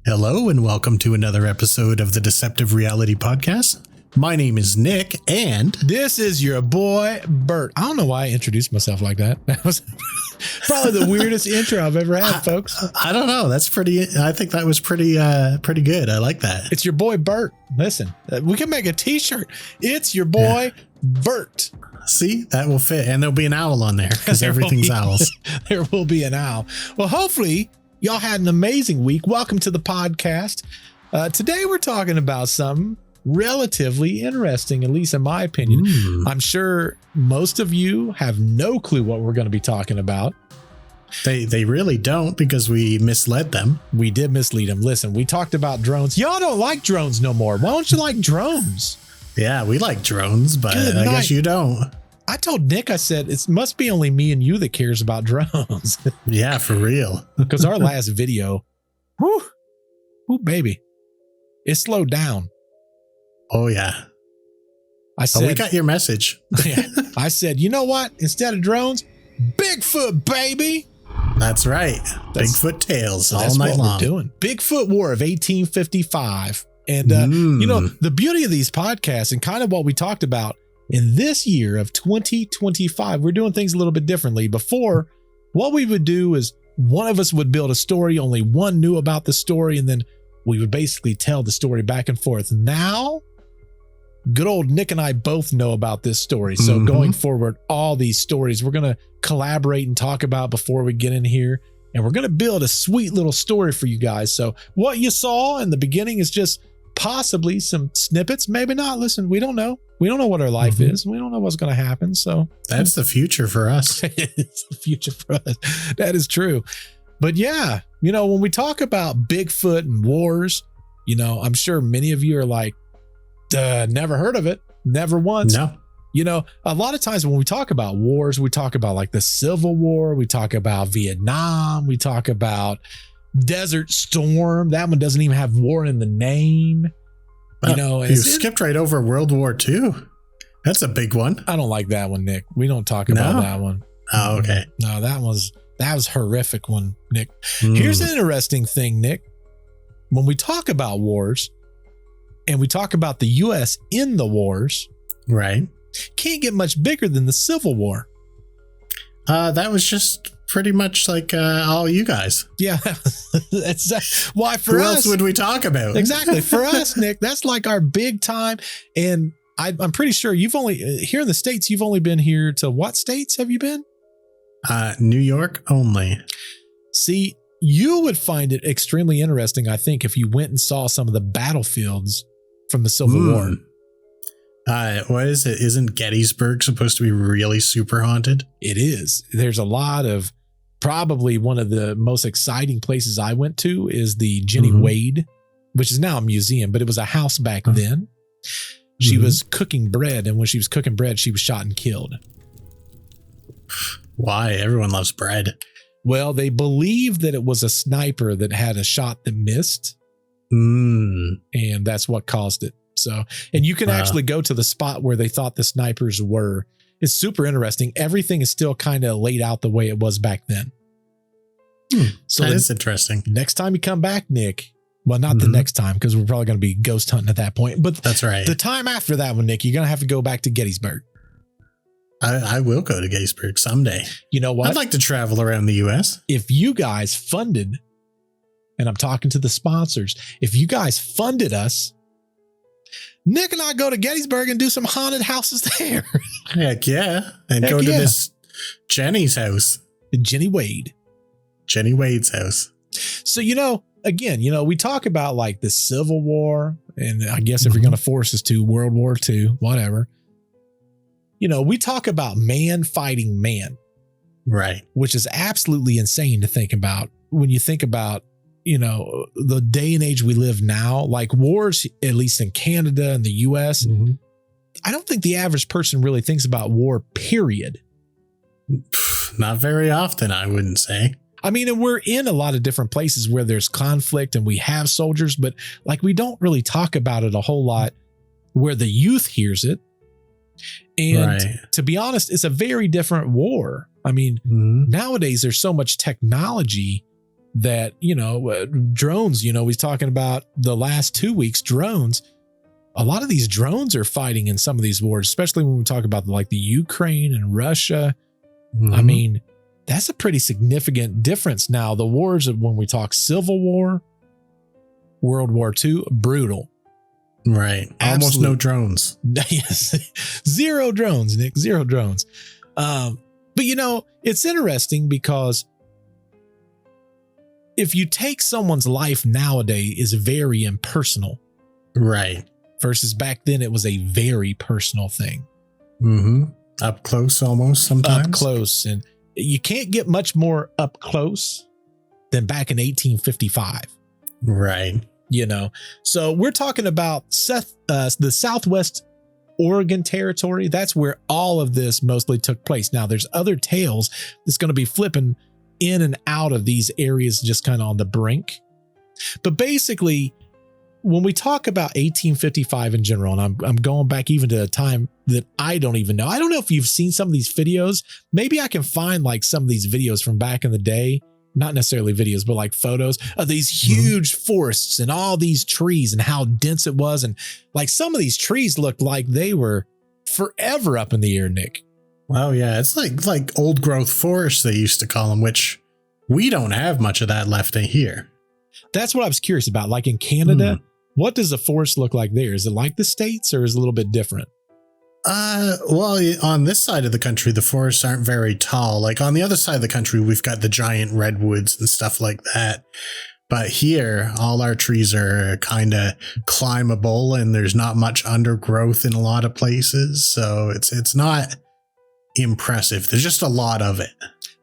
Hello and welcome to another episode of the Deceptive Reality Podcast. My name is Nick and this is your boy Bert. I don't know why I introduced myself like that. That was probably the weirdest intro I've ever had, folks. I don't know. I think that was pretty good. I like that. It's your boy Bert. Listen, we can make a t-shirt. It's your boy Bert. See, that will fit. And there'll be an owl on there because everything's owls. There will be an owl. Well, hopefully y'all had an amazing week. Welcome to the podcast. Today we're talking about something relatively interesting, at least in my opinion. I'm sure most of you have no clue what we're going to be talking about. They really don't, because we misled them. We did mislead them. Listen, we talked about drones. Y'all don't like drones no more. Why don't you like drones? Yeah, we like drones, but I guess you don't. I told Nick, I said, it must be only me and you that cares about drones. Yeah, for real. Because our last video, whoo, baby, it slowed down. Oh, yeah. I said, we got your message. Yeah, I said, you know what? Instead of drones, Bigfoot, baby. That's right. Bigfoot tales all night long. We're doing. Bigfoot War of 1855. And, you know, the beauty of these podcasts and kind of what we talked about in this year of 2025, we're doing things a little bit differently. Before, what we would do is one of us would build a story, only one knew about the story, and then we would basically tell the story back and forth. Now, good old Nick and I both know about this story. So going forward, all these stories we're going to collaborate and talk about before we get in here. And we're going to build a sweet little story for you guys. So what you saw in the beginning is just possibly some snippets. Maybe not. Listen, we don't know. We don't know what our life is. We don't know what's going to happen. So that's the future for us. It's the future for us. That is true. But yeah, you know, when we talk about Bigfoot and wars, you know, I'm sure many of you are like, never heard of it. Never once. No. You know, a lot of times when we talk about wars, we talk about like the Civil War. We talk about Vietnam. We talk about Desert Storm. That one doesn't even have war in the name. You know, you skipped right over World War II. That's a big one. I don't like that one, Nick. We don't talk about that one. Oh, okay. No, that was horrific one, Nick. Here's an interesting thing, Nick. When we talk about wars and we talk about the U.S. in the wars, right? Can't get much bigger than the Civil War. That was just pretty much like all you guys. Yeah, that's why for us. Who else would we talk about? Exactly. For us, Nick, that's like our big time. And I'm pretty sure you've only, here in the States, you've only been here to what states have you been? New York only. See, you would find it extremely interesting, I think, if you went and saw some of the battlefields from the Civil War. What is it? Isn't Gettysburg supposed to be really super haunted? It is. There's a lot of, probably one of the most exciting places I went to is the Jenny Wade, which is now a museum, but it was a house back then. She was cooking bread, and when she was cooking bread, she was shot and killed. Why? Everyone loves bread. Well, they believe that it was a sniper that had a shot that missed. And that's what caused it. So, and you can actually go to the spot where they thought the snipers were. It's super interesting. Everything is still kind of laid out the way it was back then. So that is interesting. Next time you come back, Nick, well, not the next time, because we're probably going to be ghost hunting at that point, but that's right. The time after that one, Nick, you're going to have to go back to Gettysburg. I will go to Gettysburg someday. You know what? I'd like to travel around the U.S. If you guys funded, and I'm talking to the sponsors, if you guys funded us, Nick and I go to Gettysburg and do some haunted houses there. Heck yeah. And go to this Jenny's house. Jenny Wade. Jenny Wade's house. So, you know, again, you know, we talk about like the Civil War, and I guess if you're going to force us to, World War II, whatever. You know, we talk about man fighting man. Right. Which is absolutely insane to think about when you think about, you know, the day and age we live now, like wars, at least in Canada and the US, I don't think the average person really thinks about war, period. Not very often, I wouldn't say. I mean, and we're in a lot of different places where there's conflict and we have soldiers, but like we don't really talk about it a whole lot where the youth hears it. And to be honest, it's a very different war. I mean, nowadays there's so much technology that, drones, he's talking about the last 2 weeks, drones. A lot of these drones are fighting in some of these wars, especially when we talk about like the Ukraine and Russia. Mhm. I mean, that's a pretty significant difference. Now, the wars of when we talk Civil War, World War II, brutal. Right. Almost Absolute- no drones. Yes. Zero drones, Nick, zero drones. But it's interesting because if you take someone's life nowadays is very impersonal. Right. Versus back then, it was a very personal thing. Mm-hmm. Up close almost sometimes. Up close. And you can't get much more up close than back in 1855. Right. So we're talking about the Southwest Oregon territory. That's where all of this mostly took place. Now, there's other tales that's going to be flipping in and out of these areas just kind of on the brink. But basically, when we talk about 1855 in general, and I'm going back even to a time that I don't even know. I don't know if you've seen some of these videos. Maybe I can find like some of these videos from back in the day. Not necessarily videos, but like photos of these huge forests and all these trees and how dense it was. And like some of these trees looked like they were forever up in the air, Nick. Well, yeah, it's like old growth forests, they used to call them, which we don't have much of that left in here. That's what I was curious about. Like in Canada, what does a forest look like there? Is it like the States or is it a little bit different? Well, on this side of the country, the forests aren't very tall. Like on the other side of the country, we've got the giant redwoods and stuff like that. But here, all our trees are kind of climbable and there's not much undergrowth in a lot of places. So it's not impressive. There's just a lot of it.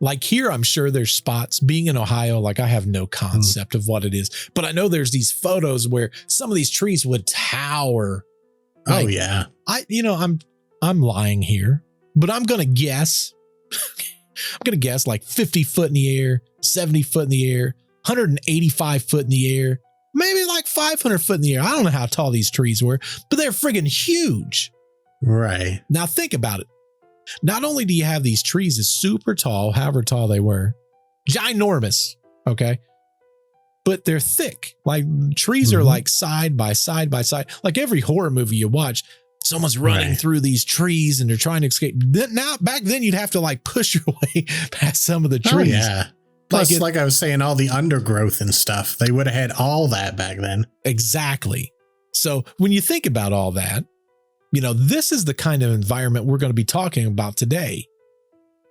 Like here, I'm sure there's spots. Being in Ohio, like I have no concept of what it is. But I know there's these photos where some of these trees would tower. Like, oh, yeah. I'm lying here, but I'm going to guess. I'm going to guess like 50 foot in the air, 70 foot in the air, 185 foot in the air, maybe like 500 foot in the air. I don't know how tall these trees were, but they're friggin' huge. Right. Now think about it. Not only do you have these trees that's super tall, however tall they were, ginormous, okay? But they're thick. Like trees are like side by side by side. Like every horror movie you watch, someone's running through these trees and they're trying to escape. Now, back then, you'd have to like push your way past some of the trees. Oh, yeah. Plus, like I was saying, all the undergrowth and stuff, they would have had all that back then. Exactly. So when you think about all that, this is the kind of environment we're going to be talking about today.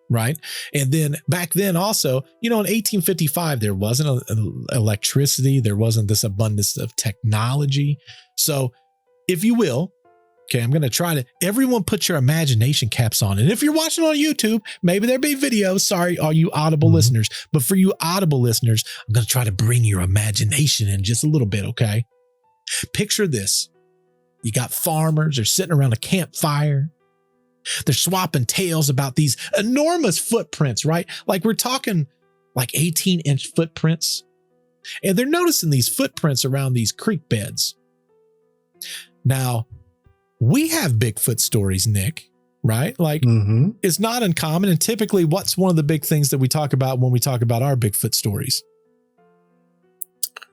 Right. And then back then also, in 1855, there wasn't electricity. There wasn't this abundance of technology. So if you will, okay, I'm going to try to everyone put your imagination caps on. And if you're watching on YouTube, maybe there'll be videos. Sorry, all you Audible listeners. But for you Audible listeners, I'm going to try to bring your imagination in just a little bit. Okay. Picture this. You got farmers. They're sitting around a campfire. They're swapping tales about these enormous footprints, right? Like we're talking like 18-inch footprints. And they're noticing these footprints around these creek beds. Now, we have Bigfoot stories, Nick, right? Like it's not uncommon. And typically, what's one of the big things that we talk about when we talk about our Bigfoot stories?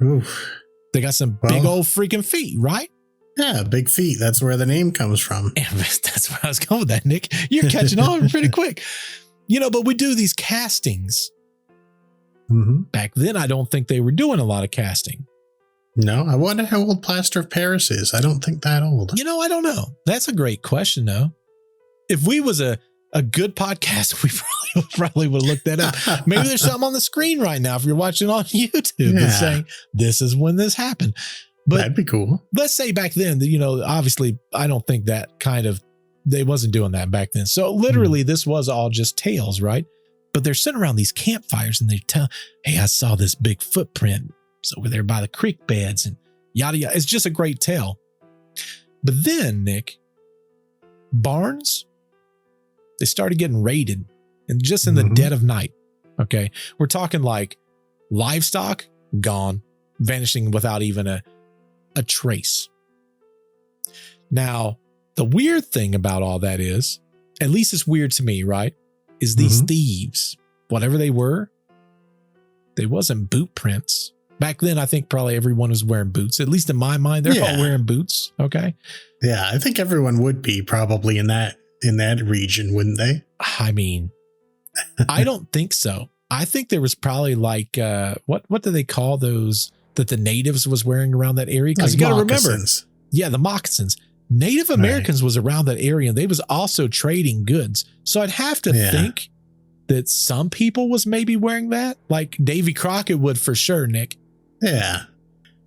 Oof. They got some big old freaking feet, right? Yeah, big feet. That's where the name comes from. That's where I was going with that, Nick. You're catching on pretty quick. But we do these castings. Back then, I don't think they were doing a lot of casting. No, I wonder how old Plaster of Paris is. I don't think that old. I don't know. That's a great question, though. If we was a good podcast, we probably would look that up. Maybe there's something on the screen right now if you're watching on YouTube that's saying this is when this happened. But that'd be cool. Let's say back then, obviously, I don't think that they wasn't doing that back then. So literally, this was all just tales, right? But they're sitting around these campfires and they tell, hey, I saw this big footprint. It's over there by the creek beds and yada, yada. It's just a great tale. But then, Nick, barns, they started getting raided and just in the dead of night. Okay. We're talking like livestock gone, vanishing without even a trace. Now, the weird thing about all that is, at least it's weird to me, right? Is these thieves, whatever they were They wasn't boot prints. Back then, I think probably everyone was wearing boots. At least in my mind, they're all wearing boots. Okay. Yeah, I think everyone would be probably in that region, wouldn't they? I mean, I don't think so. I think there was probably like what do they call those that the natives was wearing around that area? Because Like you got to remember, moccasins. yeah, the moccasins. Native Americans was around that area, and they was also trading goods. So I'd have to think that some people was maybe wearing that, like Davy Crockett would for sure, Nick. Yeah.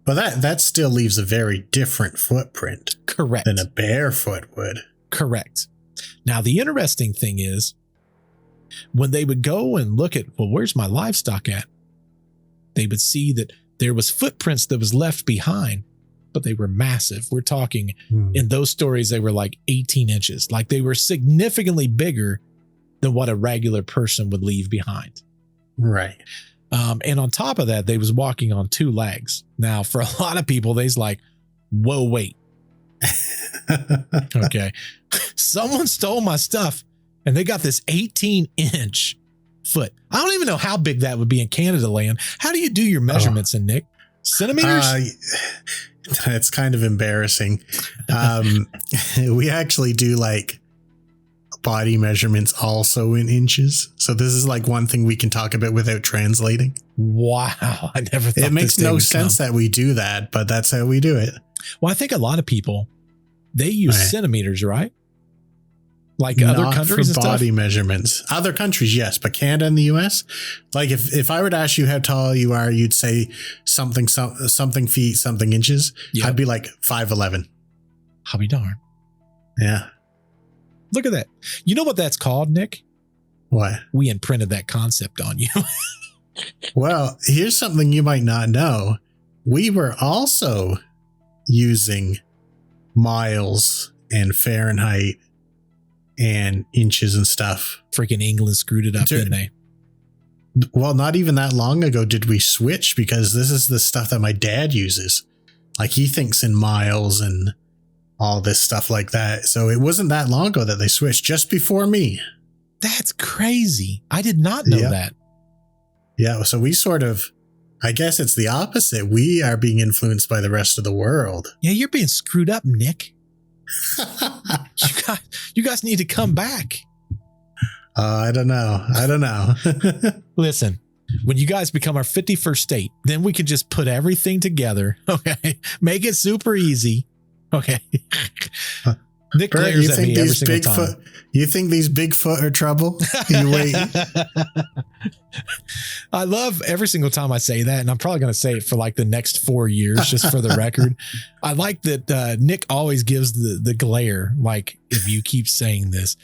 But that still leaves a very different footprint. Correct. Than a barefoot would. Correct. Now, the interesting thing is when they would go and look at, well, where's my livestock at? They would see that there was footprints that was left behind, but they were massive. We're talking in those stories, they were like 18 inches. Like they were significantly bigger than what a regular person would leave behind. Right. And on top of that, they was walking on 2 legs. Now, for a lot of people, they's like, whoa, wait. Okay. Someone stole my stuff and they got this 18-inch foot. I don't even know how big that would be in Canada land. How do you do your measurements in, Nick? Centimeters? It's kind of embarrassing. We actually do like body measurements also in inches. So this is like one thing we can talk about without translating. Wow. I never thought it makes no sense that we do that, but that's how we do it. Well, I think a lot of people, they use centimeters, right? Like Not other countries and for stuff? body measurements. Other countries, yes, but Canada and the US, like if I were to ask you how tall you are, you'd say something feet, something inches. Yep. I'd be like 5'11". I'll be darned. Yeah. Look at that. You know what that's called, Nick? What? We imprinted that concept on you. Well, here's something you might not know. We were also using miles and Fahrenheit and inches and stuff. Freaking England screwed it up, didn't they? Well, not even that long ago did we switch, because this is the stuff that my dad uses. Like he thinks in miles and all this stuff like that. So it wasn't that long ago that they switched, just before me. That's crazy. I did not know that. Yeah. So we sort of, I guess it's the opposite. We are being influenced by the rest of the world. Yeah, you're being screwed up, Nick. You guys need to come back. I don't know. Listen, when you guys become our 51st state, then we can just put everything together. Okay. Make it super easy. Okay. Nick Bert, glares at me every single time. You think these Bigfoot are trouble? You wait. I love every single time I say that, and I'm probably going to say it for like the next 4 years, just for the record. I like that Nick always gives the glare, like, if you keep saying this.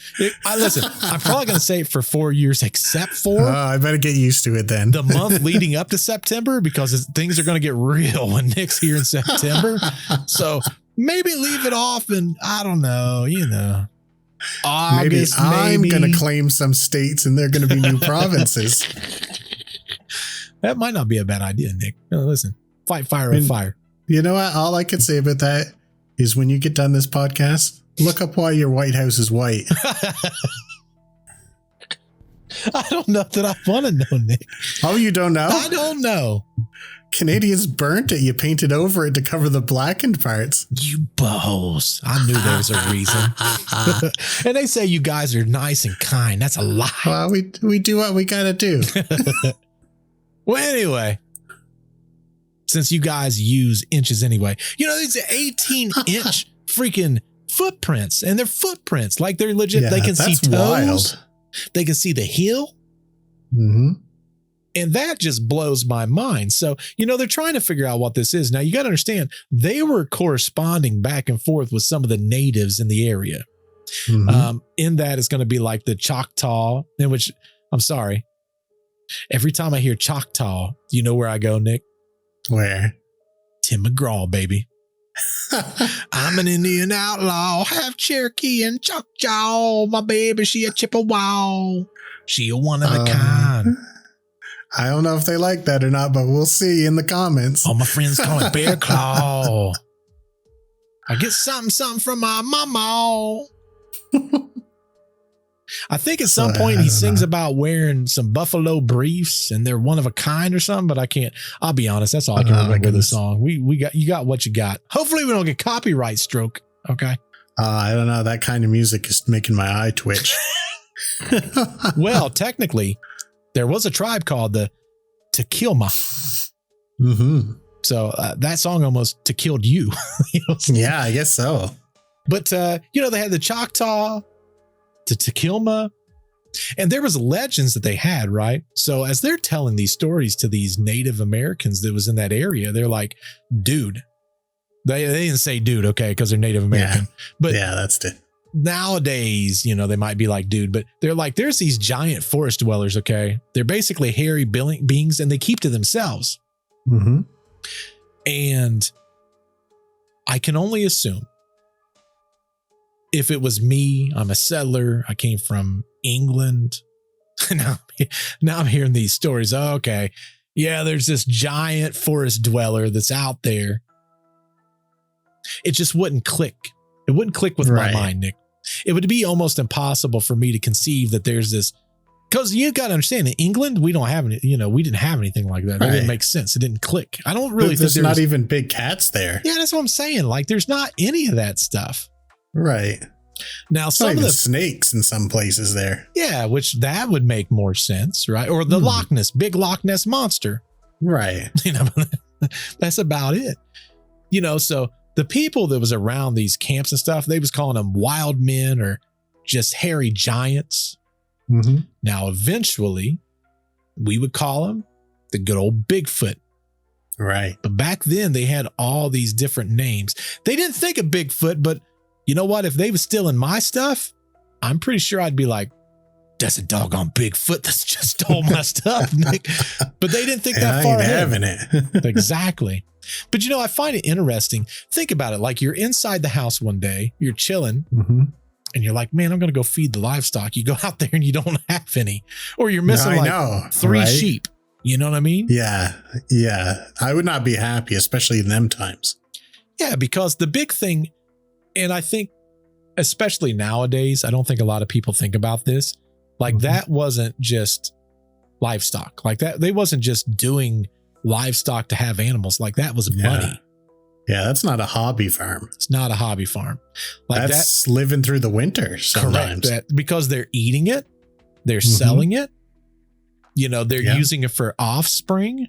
Listen, I'm probably going to say it for 4 years, except for... I better get used to it then. The month leading up to September, because things are going to get real when Nick's here in September. So... maybe leave it off, and I don't know, August, I'm going to claim some states and they're going to be new provinces. That might not be a bad idea, Nick. No, listen, fight fire with fire. You know what? All I could say about that is when you get done this podcast, look up why your White House is white. I don't know that I want to know, Nick. Oh, you don't know? I don't know. Canadians burnt it. You painted over it to cover the blackened parts. You bows. I knew there was a reason. And they say you guys are nice and kind. That's a lie. Well, we do what we got to do. Well, anyway, since you guys use inches anyway, these are 18-inch freaking footprints, and they're footprints. Like they're legit. Yeah, they can see toes. Wild. They can see the heel. Mm-hmm. And that just blows my mind. So, they're trying to figure out what this is. Now, you got to understand, they were corresponding back and forth with some of the natives in the area. Mm-hmm. In that, it's going to be like the Choctaw, in which, I'm sorry, every time I hear Choctaw, do you know where I go, Nick? Where? Tim McGraw, baby. I'm an Indian outlaw, half Cherokee and Choctaw. My baby, she a Chippewa. She a one of a kind. I don't know if they like that or not, but we'll see in the comments. All my friends call it Bear Claw. I get something from my mama. I think at some point he sings about wearing some buffalo briefs and they're one of a kind or something, but I'll be honest. That's all I can remember of the song. You got what you got. Hopefully we don't get copyright stroke. Okay. I don't know. That kind of music is making my eye twitch. Well, technically there was a tribe called the Tequilma. Mm-hmm. So that song almost killed you. Yeah, I guess so. But, they had the Choctaw, the Tequilma, and there was legends that they had, right? So as they're telling these stories to these Native Americans that was in that area, they're like, dude, they didn't say dude, okay, because they're Native American. Yeah. But yeah, that's it. Nowadays, they might be like, dude, but they're like, there's these giant forest dwellers, okay? They're basically hairy beings and they keep to themselves. Mm-hmm. And I can only assume if it was me, I'm a settler, I came from England. now I'm hearing these stories. Oh, okay. Yeah, there's this giant forest dweller that's out there. It just wouldn't click. It wouldn't click with my mind, Nick. It would be almost impossible for me to conceive that there's this, because you got to understand, in England, we don't have any, we didn't have anything like that. It didn't make sense. It didn't click. I don't really think there's not even big cats there. Yeah, that's what I'm saying. Like, there's not any of that stuff. Right. Now, some not of the snakes in some places there. Yeah, which that would make more sense, right? Or the big Loch Ness monster. Right. That's about it. So the people that was around these camps and stuff, they was calling them wild men or just hairy giants. Mm-hmm. Now, eventually, we would call them the good old Bigfoot. Right. But back then, they had all these different names. They didn't think of Bigfoot, but you know what? If they was stealing my stuff, I'm pretty sure I'd be like, that's a doggone Bigfoot that's just stole my stuff, Nick. But they didn't think that far ahead. Having it. Exactly. But, I find it interesting. Think about it. Like, you're inside the house one day, you're chilling, and you're like, man, I'm going to go feed the livestock. You go out there and you don't have any, or you're missing three sheep. You know what I mean? Yeah. Yeah. I would not be happy, especially in them times. Yeah, because the big thing, and I think, especially nowadays, I don't think a lot of people think about this. Like, that wasn't just livestock. Like, that, they wasn't just doing livestock to have animals. Like, that was money. Yeah, that's not a hobby farm. It's not a hobby farm. Like, that's living through the winter sometimes. Correct. Because they're eating it, they're selling it. They're using it for offspring.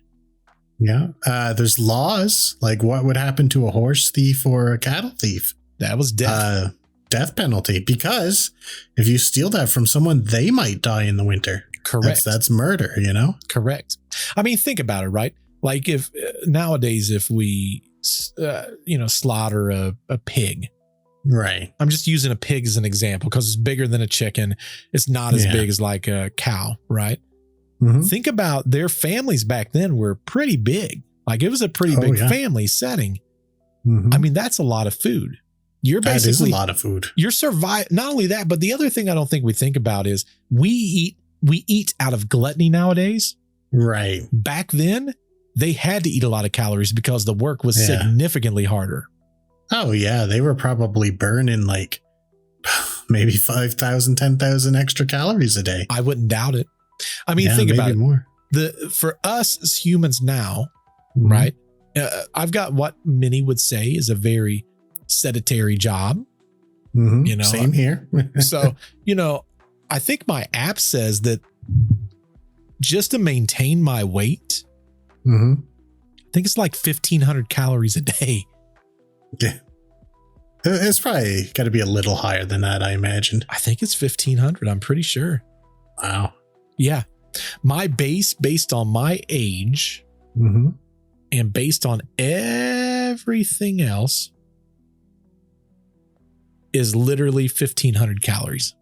Yeah. There's laws. Like, what would happen to a horse thief or a cattle thief? That was death. Death penalty. Because if you steal that from someone, they might die in the winter. Correct. That's murder, Correct. I mean, think about it, right? Like, if nowadays, if we, slaughter a pig. Right. I'm just using a pig as an example because it's bigger than a chicken. It's not as big as like a cow, right? Mm-hmm. Think about their families back then were pretty big. Like, it was a pretty big family setting. Mm-hmm. I mean, that's a lot of food. You're basically, that is a lot of food. You're not only that, but the other thing I don't think we think about is we eat out of gluttony nowadays. Right. Back then, they had to eat a lot of calories because the work was significantly harder. Oh, yeah. They were probably burning like maybe 5,000, 10,000 extra calories a day. I wouldn't doubt it. I mean, think about it. More. For us as humans now, right? I've got what many would say is a very sedentary job. Same here. So, I think my app says that just to maintain my weight, I think it's like 1,500 calories a day. Yeah. It's probably got to be a little higher than that, I imagine. I think it's 1,500. I'm pretty sure. Wow. Yeah. My base, based on my age and based on everything else, is literally 1,500 calories.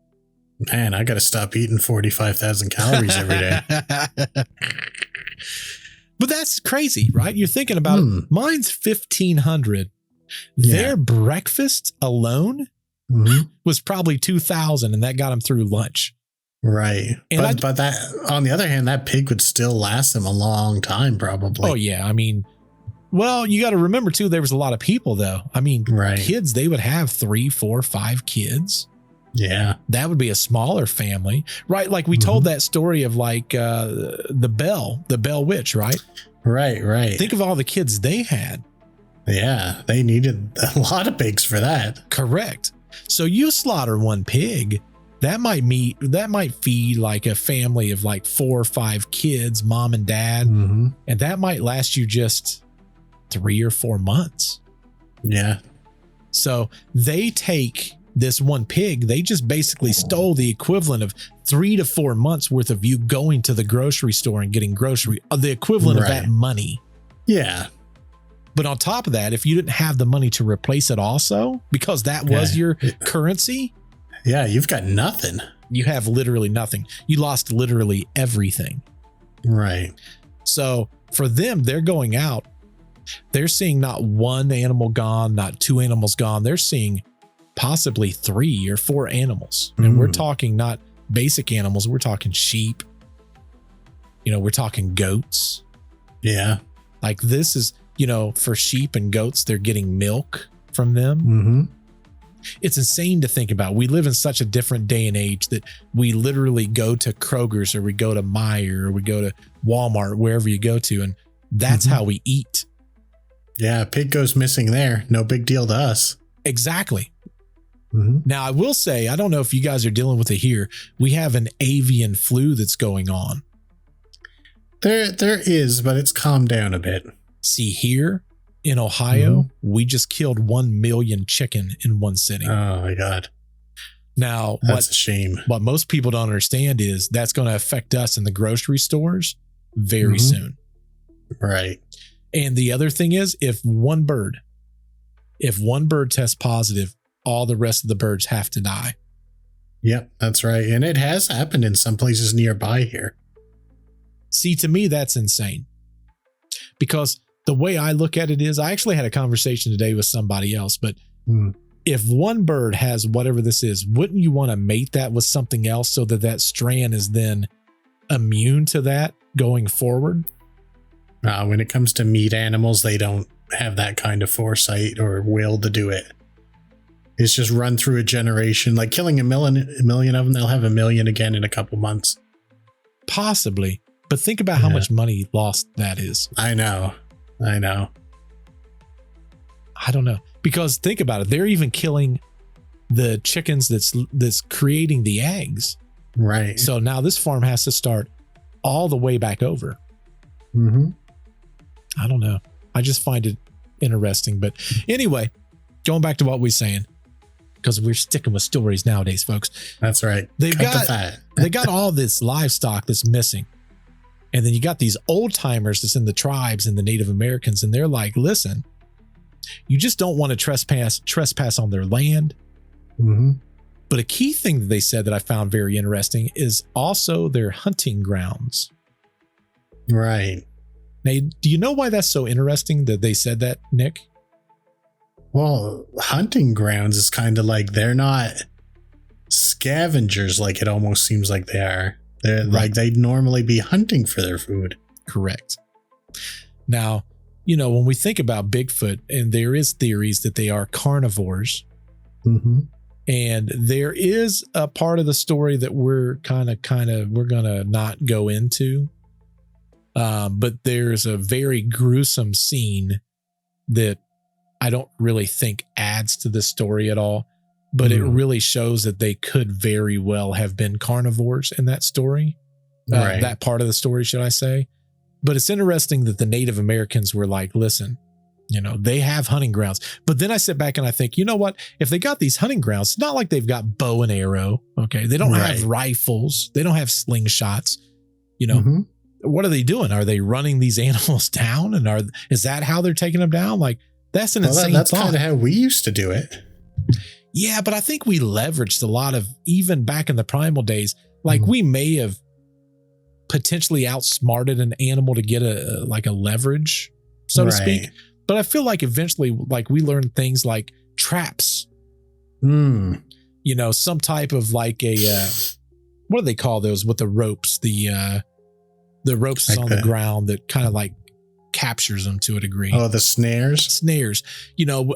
Man, I got to stop eating 45,000 calories every day. But that's crazy, right? You're thinking about it. Mine's 1,500. Their breakfast alone was probably 2,000, and that got them through lunch. Right. And but that, on the other hand, that pig would still last them a long time, probably. Oh, yeah. I mean, well, you got to remember, too, there was a lot of people, though. I mean, kids, they would have 3, 4, 5 kids. Yeah. That would be a smaller family, right? Like we told that story of like the Bell Witch, right? Right. Think of all the kids they had. Yeah, they needed a lot of pigs for that. Correct. So you slaughter one pig, that might feed like a family of like 4 or 5 kids, mom and dad, and that might last you just 3 or 4 months. Yeah. So they take this one pig, they just basically stole the equivalent of 3 to 4 months worth of you going to the grocery store and getting the equivalent of that money. Yeah. But on top of that, if you didn't have the money to replace it also, because that was your currency. Yeah, you've got nothing. You have literally nothing. You lost literally everything. Right. So for them, they're going out. They're seeing not one animal gone, not 2 animals gone. They're seeing possibly 3 or 4 animals. And we're talking not basic animals. We're talking sheep. We're talking goats. Yeah. Like this is, for sheep and goats, they're getting milk from them. It's insane to think about. We live in such a different day and age that we literally go to Kroger's or we go to Meijer or we go to Walmart, wherever you go to. And that's how we eat. Yeah. A pig goes missing there. No big deal to us. Exactly. Now, I will say, I don't know if you guys are dealing with it here. We have an avian flu that's going on. There is, but it's calmed down a bit. See, here in Ohio, we just killed 1 million chicken in one sitting. Oh my God. Now, that's a shame. What most people don't understand is that's going to affect us in the grocery stores very soon. Right. And the other thing is, if one bird tests positive, all the rest of the birds have to die. Yep, that's right. And it has happened in some places nearby here. See, to me, that's insane. Because the way I look at it is, I actually had a conversation today with somebody else, but if one bird has whatever this is, wouldn't you want to mate that with something else so that strand is then immune to that going forward? When it comes to meat animals, they don't have that kind of foresight or will to do it. It's just run through a generation, like killing a million of them. They'll have 1 million again in a couple months. Possibly. But think about how much money lost that is. I know. I don't know. Because think about it. They're even killing the chickens that's creating the eggs. Right. So now this farm has to start all the way back over. I don't know. I just find it interesting. But anyway, going back to what we're saying, because we're sticking with stories nowadays, folks. That's right. They got all this livestock that's missing. And then you got these old timers that's in the tribes and the Native Americans. And they're like, listen, you just don't want to trespass on their land. But a key thing that they said that I found very interesting is also their hunting grounds. Right. Now, do you know why that's so interesting that they said that, Nick? Well, hunting grounds is kind of like they're not scavengers like it almost seems like they are. They're like they'd normally be hunting for their food. Correct. Now, when we think about Bigfoot, and there is theories that they are carnivores, and there is a part of the story that we're we're gonna not go into. But there's a very gruesome scene that I don't really think adds to the story at all, but it really shows that they could very well have been carnivores in that story, that part of the story, should I say. But it's interesting that the Native Americans were like, listen, they have hunting grounds. But then I sit back and I think, you know what? If they got these hunting grounds, it's not like they've got bow and arrow. Okay. They don't have rifles. They don't have slingshots. What are they doing? Are they running these animals down? And is that how they're taking them down? Like, that's an insane That's thought. kind of how we used to do it. Yeah, but I think we leveraged a lot of, even back in the primal days, like we may have potentially outsmarted an animal to get a leverage, so to speak. But I feel like eventually, like, we learned things like traps, some type of like a, what do they call those with the ropes? The ropes like on the ground that kind of like captures them to a degree. Oh, the snares.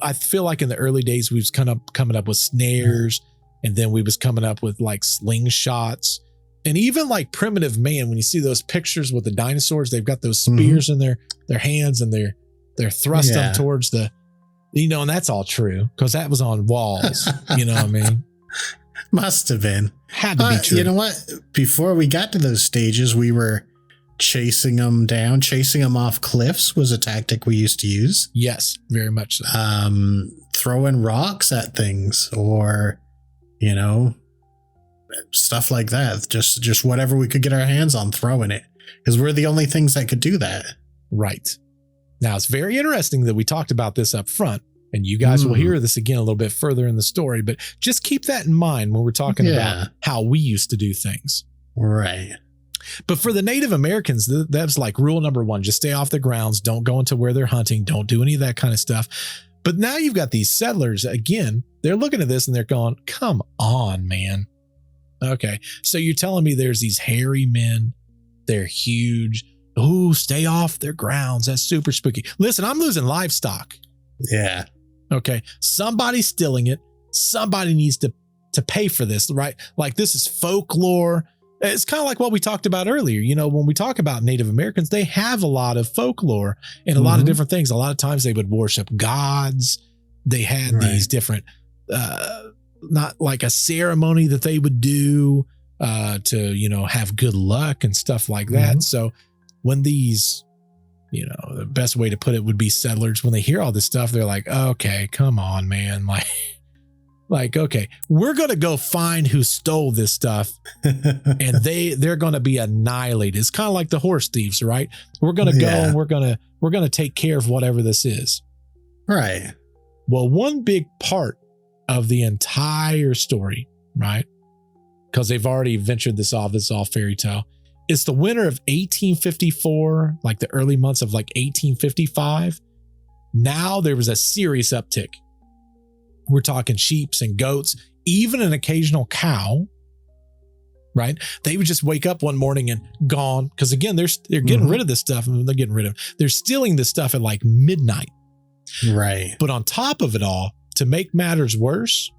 I feel like in the early days, we was kind of coming up with snares, And then we was coming up with like slingshots. And even like primitive man, when you see those pictures with the dinosaurs, they've got those spears in their hands and they're thrust them towards the, and that's all true because that was on walls. You know what I mean? Must have been. Had to be true. You know what? Before we got to those stages, we were chasing them down. Chasing them off cliffs was a tactic we used to use. Yes, very much so. Throwing rocks at things or, stuff like that. Just whatever we could get our hands on, throwing it. Because we're the only things that could do that. Right. Now, it's very interesting that we talked about this up front. And you guys will hear this again a little bit further in the story, but just keep that in mind when we're talking about how we used to do things. Right. But for the Native Americans, that's like rule number one. Just stay off the grounds. Don't go into where they're hunting. Don't do any of that kind of stuff. But now you've got these settlers. Again, they're looking at this and they're going, come on, man. Okay. So you're telling me there's these hairy men. They're huge. Ooh, stay off their grounds. That's super spooky. Listen, I'm losing livestock. Yeah. Okay. Somebody's stealing it. Somebody needs to pay for this, right? Like this is folklore. It's kind of like what we talked about earlier. When we talk about Native Americans, they have a lot of folklore and a lot of different things. A lot of times they would worship gods. They had these different, not like a ceremony that they would do to, have good luck and stuff like that. So when these, the best way to put it would be settlers, when they hear all this stuff, they're like, okay, come on, man. Like, okay, we're going to go find who stole this stuff and they're going to be annihilated. It's kind of like the horse thieves, right? We're going to go and we're going to take care of whatever this is. Right. Well, one big part of the entire story, right? Because they've already ventured this off. This is all fairy tale. It's the winter of 1854, like the early months of like 1855. Now there was a serious uptick. We're talking sheeps and goats, even an occasional cow, right? They would just wake up one morning and gone. Because again, they're getting rid of this stuff. They're stealing this stuff at like midnight. Right. But on top of it all, to make matters worse,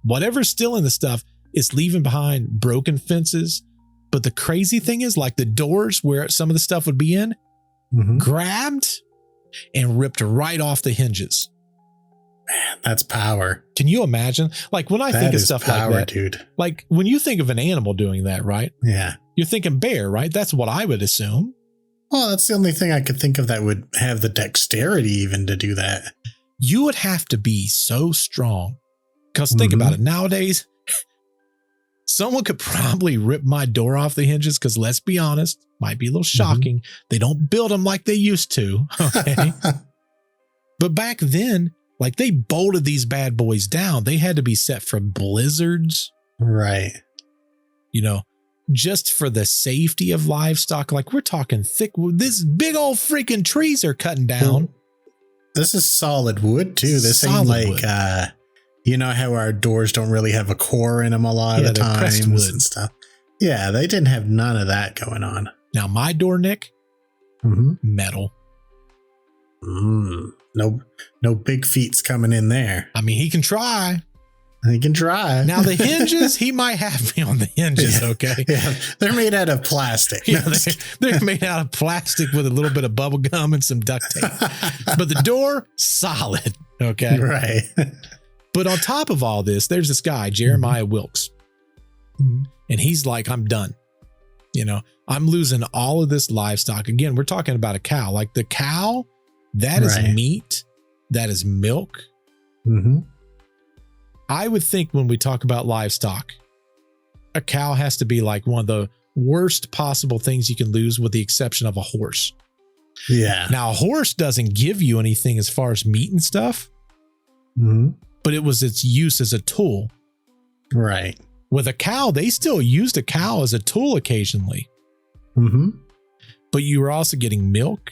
whatever's stealing the stuff is leaving behind broken fences. But the crazy thing is, like the doors where some of the stuff would be in, grabbed and ripped right off the hinges. Man, that's power. Can you imagine? Like when I think of stuff power, like that, dude. Like when you think of an animal doing that, right? Yeah. You're thinking bear, right? That's what I would assume. Well, that's the only thing I could think of that would have the dexterity even to do that. You would have to be so strong. Because think about it. Nowadays, someone could probably rip my door off the hinges because let's be honest, might be a little shocking. They don't build them like they used to. Okay. But back then, like they bolted these bad boys down. They had to be set for blizzards. Right. Just for the safety of livestock. Like we're talking thick wood. This big old freaking trees are cutting down. Well, this is solid wood too. This ain't like, wood. How our doors don't really have a core in them a lot of the times and stuff. Yeah, they didn't have none of that going on. Now my door, Nick, metal. No big feet's coming in there. I mean, he can try. He can try. Now the hinges, he might have me on the hinges, okay? Yeah, they're made out of plastic. Yeah, they're made out of plastic with a little bit of bubble gum and some duct tape. But the door, solid, okay? Right. But on top of all this, there's this guy, Jeremiah Wilkes. And he's like, I'm done. I'm losing all of this livestock. Again, we're talking about a cow. Like the cow, that is meat. That is milk. I would think when we talk about livestock, a cow has to be like one of the worst possible things you can lose with the exception of a horse. Yeah. Now, a horse doesn't give you anything as far as meat and stuff, but it was its use as a tool. Right. With a cow, they still used a cow as a tool occasionally. But you were also getting milk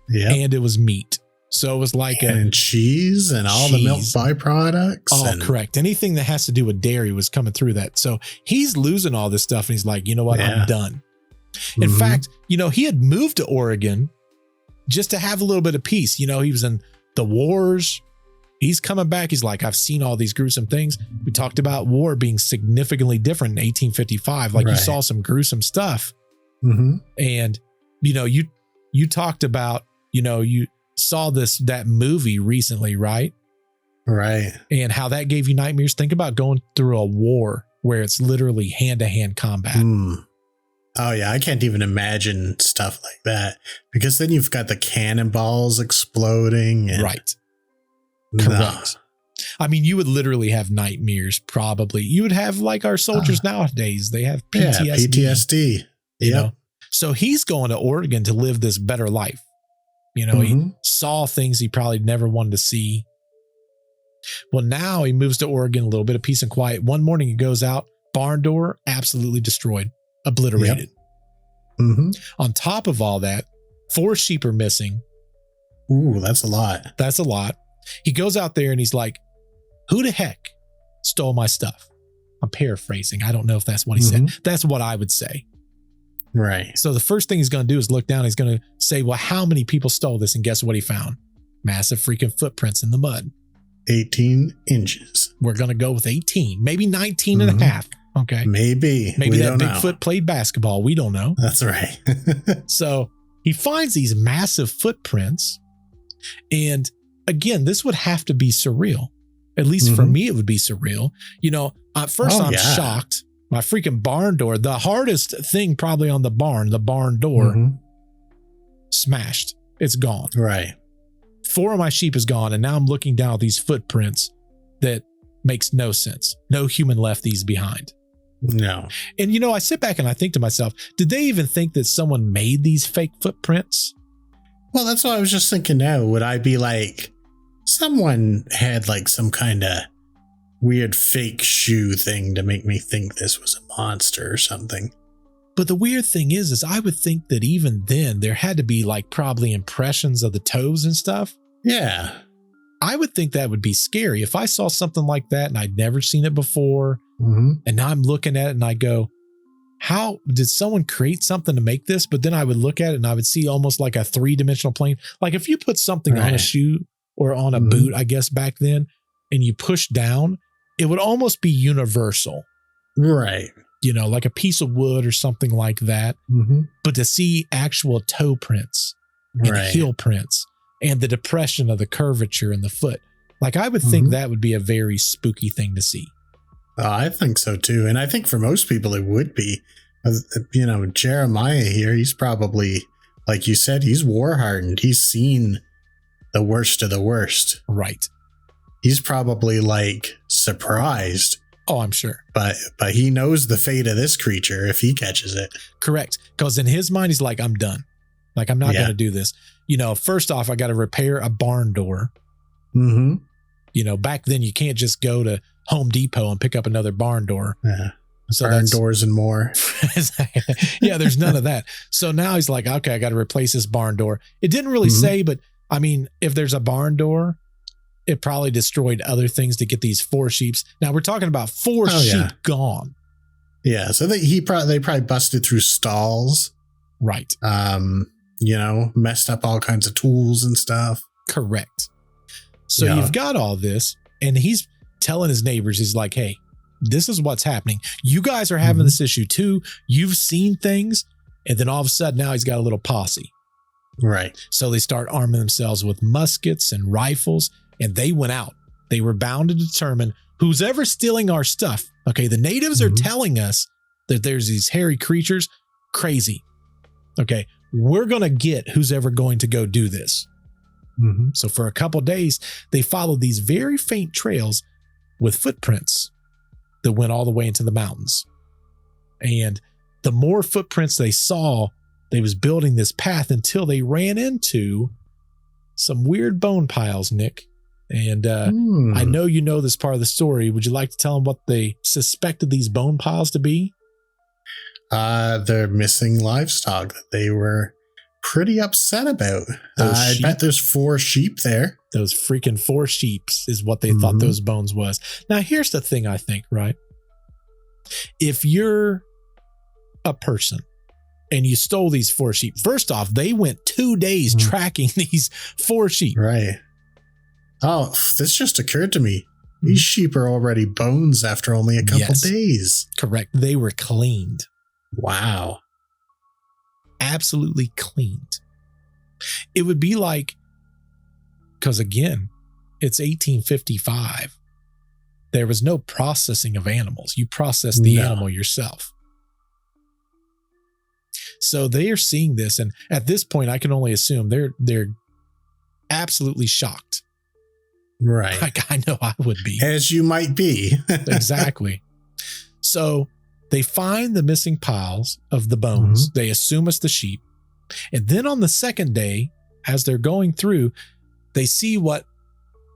and it was meat. So it was like and cheese and all the milk byproducts. Oh, correct. Anything that has to do with dairy was coming through that. So he's losing all this stuff and he's like, you know what? I'm done. In fact, he had moved to Oregon just to have a little bit of peace. He was in the wars. he's coming back. He's like, I've seen all these gruesome things. We talked about war being significantly different in 1855. Like you saw some gruesome stuff. And, you talked about, you saw that movie recently, right? Right. And how that gave you nightmares. Think about going through a war where it's literally hand-to-hand combat. Oh, yeah. I can't even imagine stuff like that, because then you've got the cannonballs exploding. And right. Correct. I mean, you would literally have nightmares, probably. You would have like our soldiers nowadays. They have PTSD. Yeah, PTSD. You know? So he's going to Oregon to live this better life. He saw things he probably never wanted to see. Well, now he moves to Oregon, a little bit of peace and quiet. One morning he goes out, barn door absolutely destroyed, obliterated. On top of all that, 4 sheep are missing. Ooh, that's a lot. That's a lot. He goes out there and he's like, who the heck stole my stuff? I'm paraphrasing. I don't know if that's what he said. That's what I would say. Right. So the first thing he's going to do is look down. He's going to say, well, how many people stole this? And guess what he found? Massive freaking footprints in the mud. 18 inches. We're going to go with 18, maybe 19 and a half. Okay. Maybe that Bigfoot played basketball. We don't know. That's right. So he finds these massive footprints. And again, this would have to be surreal. At least for me, it would be surreal. At first I'm shocked. My freaking barn door, the hardest thing probably on the barn door, smashed. It's gone. Right. 4 of my sheep is gone. And now I'm looking down at these footprints that makes no sense. No human left these behind. No. And, I sit back and I think to myself, did they even think that someone made these fake footprints? Well, that's what I was just thinking now. Would I be like, someone had like some kind of weird fake shoe thing to make me think this was a monster or something? But the weird thing is I would think that even then there had to be like probably impressions of the toes and stuff. Yeah. I would think that would be scary if I saw something like that and I'd never seen it before. And now I'm looking at it and I go, how did someone create something to make this? But then I would look at it and I would see almost like a 3-dimensional plane. Like if you put something on a shoe or on a boot, I guess back then, and you push down, it would almost be universal. Right. Like a piece of wood or something like that. But to see actual toe prints and heel prints and the depression of the curvature in the foot, like I would think that would be a very spooky thing to see. I think so too. And I think for most people it would be. Jeremiah here, he's probably, like you said, he's war hardened. He's seen the worst of the worst. Right. He's probably like surprised. Oh, I'm sure. But he knows the fate of this creature if he catches it. Correct. Because in his mind, he's like, I'm done. Like, I'm not going to do this. First off, I got to repair a barn door. Back then you can't just go to Home Depot and pick up another barn door. Yeah. So barn doors and more. Yeah, there's none of that. So now he's like, okay, I got to replace this barn door. It didn't really say, but I mean, if there's a barn door, it probably destroyed other things to get these 4 sheep. Now we're talking about 4 sheep gone. Yeah. So they probably busted through stalls. Right. Messed up all kinds of tools and stuff. Correct. So you've got all this, and he's telling his neighbors, he's like, hey, this is what's happening. You guys are having this issue too. You've seen things. And then all of a sudden now he's got a little posse. Right. So they start arming themselves with muskets and rifles, and they went out. They were bound to determine who's ever stealing our stuff. Okay. The natives are telling us that there's these hairy creatures. Crazy. Okay. We're going to get who's ever going to go do this. So for a couple of days, they followed these very faint trails with footprints that went all the way into the mountains. And the more footprints they saw, they was building this path until they ran into some weird bone piles, Nick. And I know you know this part of the story. Would you like to tell them what they suspected these bone piles to be? They're missing livestock that they were pretty upset about. I bet there's 4 sheep there. Those freaking 4 sheeps is what they thought those bones was. Now, here's the thing I think, right? If you're a person and you stole these 4 sheep, first off, they went 2 days tracking these 4 sheep. Right. Oh, this just occurred to me. These sheep are already bones after only a couple days. Correct. They were cleaned. Wow. Absolutely cleaned. It would be like, because again, it's 1855. There was no processing of animals. You process the animal yourself. So they are seeing this, and at this point, I can only assume they're absolutely shocked. Right. Like I know I would be. As you might be. Exactly. So they find the missing piles of the bones. They assume it's the sheep. And then on the second day, as they're going through, they see what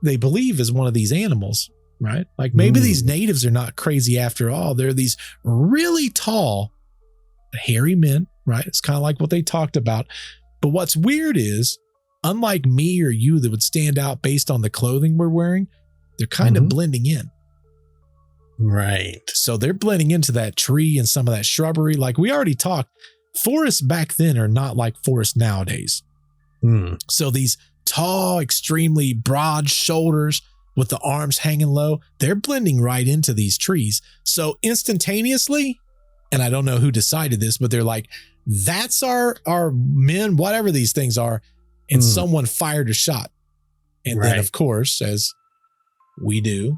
they believe is one of these animals, right? Like maybe these natives are not crazy after all. They're these really tall, hairy men, right? It's kind of like what they talked about. But what's weird is, unlike me or you that would stand out based on the clothing we're wearing, they're kind of blending in. Right. So they're blending into that tree and some of that shrubbery. Like we already talked, forests back then are not like forests nowadays. So these tall, extremely broad shoulders with the arms hanging low, they're blending right into these trees. So instantaneously, and I don't know who decided this, but they're like, that's our men, whatever these things are. And someone fired a shot. And then, of course, as we do,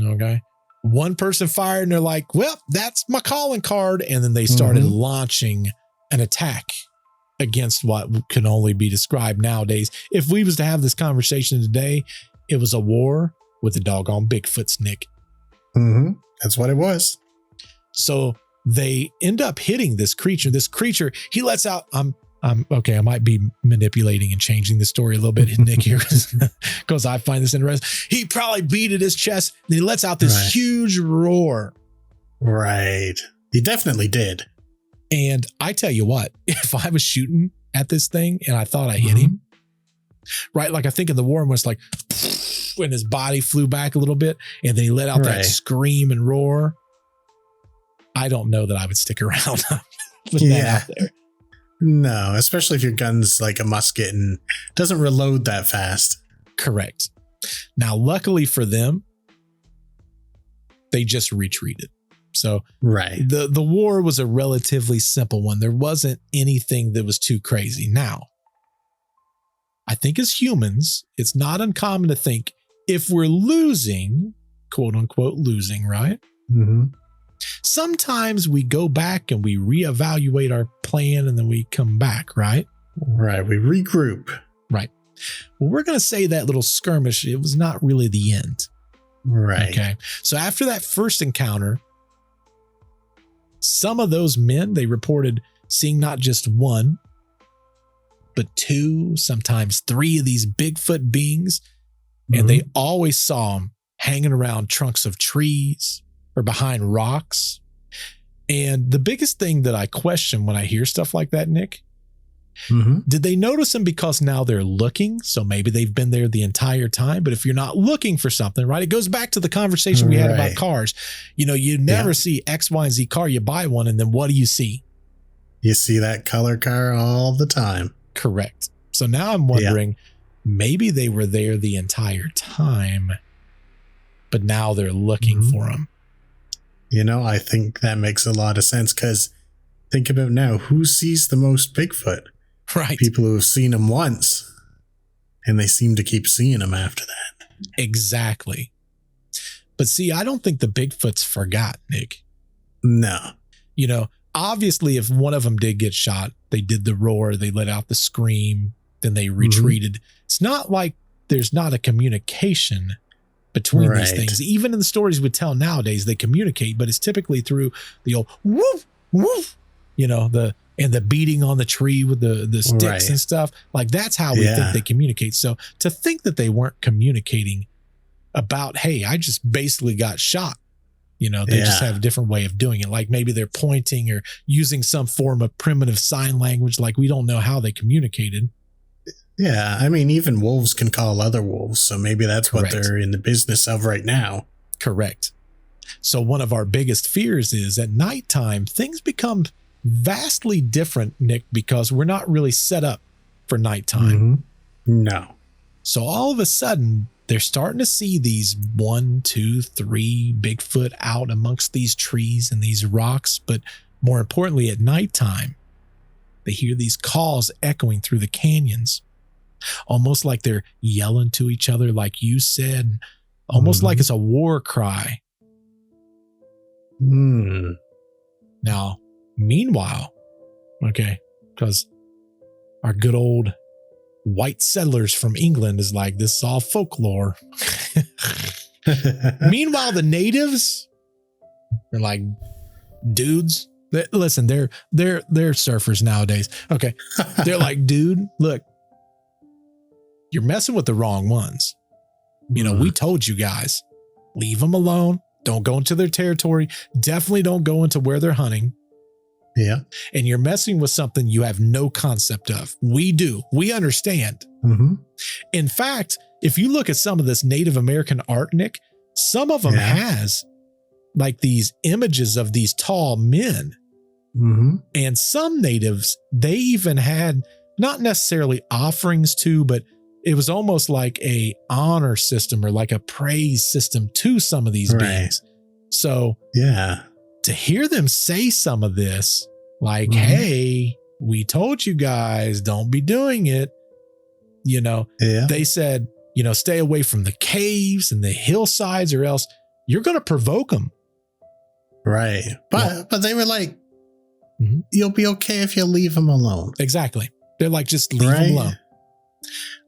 okay, one person fired and they're like, well, that's my calling card. And then they started launching an attack against what can only be described nowadays. If we was to have this conversation today, it was a war with the doggone Bigfoot's, Nick. That's what it was. So they end up hitting this creature. This creature, he lets out, okay, I might be manipulating and changing the story a little bit, Nick, here, because I find this interesting. He probably beat at his chest, and he lets out this huge roar. Right. He definitely did. And I tell you what, if I was shooting at this thing and I thought I hit him, right? Like I think in the war was like, when his body flew back a little bit, and then he let out that scream and roar. I don't know that I would stick around with that out there. No, especially if your gun's like a musket and doesn't reload that fast. Correct. Now, luckily for them, they just retreated. So the war was a relatively simple one. There wasn't anything that was too crazy. Now, I think as humans, it's not uncommon to think if we're losing, quote unquote, losing, right? Sometimes we go back and we reevaluate our plan and then we come back, right? Right. We regroup. Right. Well, we're going to say that little skirmish, it was not really the end. Right. Okay. So after that first encounter, some of those men, they reported seeing not just one, but two, sometimes three of these Bigfoot beings. And they always saw them hanging around trunks of trees or behind rocks. And the biggest thing that I question when I hear stuff like that, Nick, did they notice them because now they're looking? So maybe they've been there the entire time. But if you're not looking for something, right, it goes back to the conversation we had about cars. You know, you never see X, Y, and Z car. You buy one, and then what do you see? You see that color car all the time. Correct. So now I'm wondering, maybe they were there the entire time, but now they're looking for them. You know, I think that makes a lot of sense, because think about now, who sees the most Bigfoot? Right. People who have seen him once, and they seem to keep seeing him after that. Exactly. But see, I don't think the Bigfoots forgot, Nick. No. You know, obviously, if one of them did get shot, they did the roar, they let out the scream, then they retreated. It's not like there's not a communication between these things. Even in the stories we tell nowadays, they communicate, but it's typically through the old woof, woof, you know, the beating on the tree with the sticks and stuff. Like that's how we think they communicate. So to think that they weren't communicating about, hey, I just basically got shot. You know, they just have a different way of doing it. Like maybe they're pointing or using some form of primitive sign language. Like we don't know how they communicated. Yeah, I mean, even wolves can call other wolves, so maybe that's what they're in the business of right now. Correct. So one of our biggest fears is at nighttime, things become vastly different, Nick, because we're not really set up for nighttime. No. So all of a sudden, they're starting to see these 1, 2, 3 Bigfoot out amongst these trees and these rocks. But more importantly, at nighttime, they hear these calls echoing through the canyons, almost like they're yelling to each other, like you said, almost like it's a war cry. Now, meanwhile, okay, because our good old white settlers from England is like, this is all folklore. Meanwhile, the natives are like, dudes, listen, they're surfers nowadays. Okay. They're like, dude, look, you're messing with the wrong ones. You know, we told you guys, leave them alone. Don't go into their territory. Definitely don't go into where they're hunting. Yeah. And you're messing with something you have no concept of. We do. We understand. In fact, if you look at some of this Native American art, Nick, some of them has like these images of these tall men. And some natives, they even had not necessarily offerings to, but it was almost like a honor system or like a praise system to some of these beings. So to hear them say some of this, like, hey, we told you guys, don't be doing it. You know, they said, you know, stay away from the caves and the hillsides or else you're going to provoke them. Right. But they were like, you'll be okay if you leave them alone. Exactly. They're like, just leave them alone.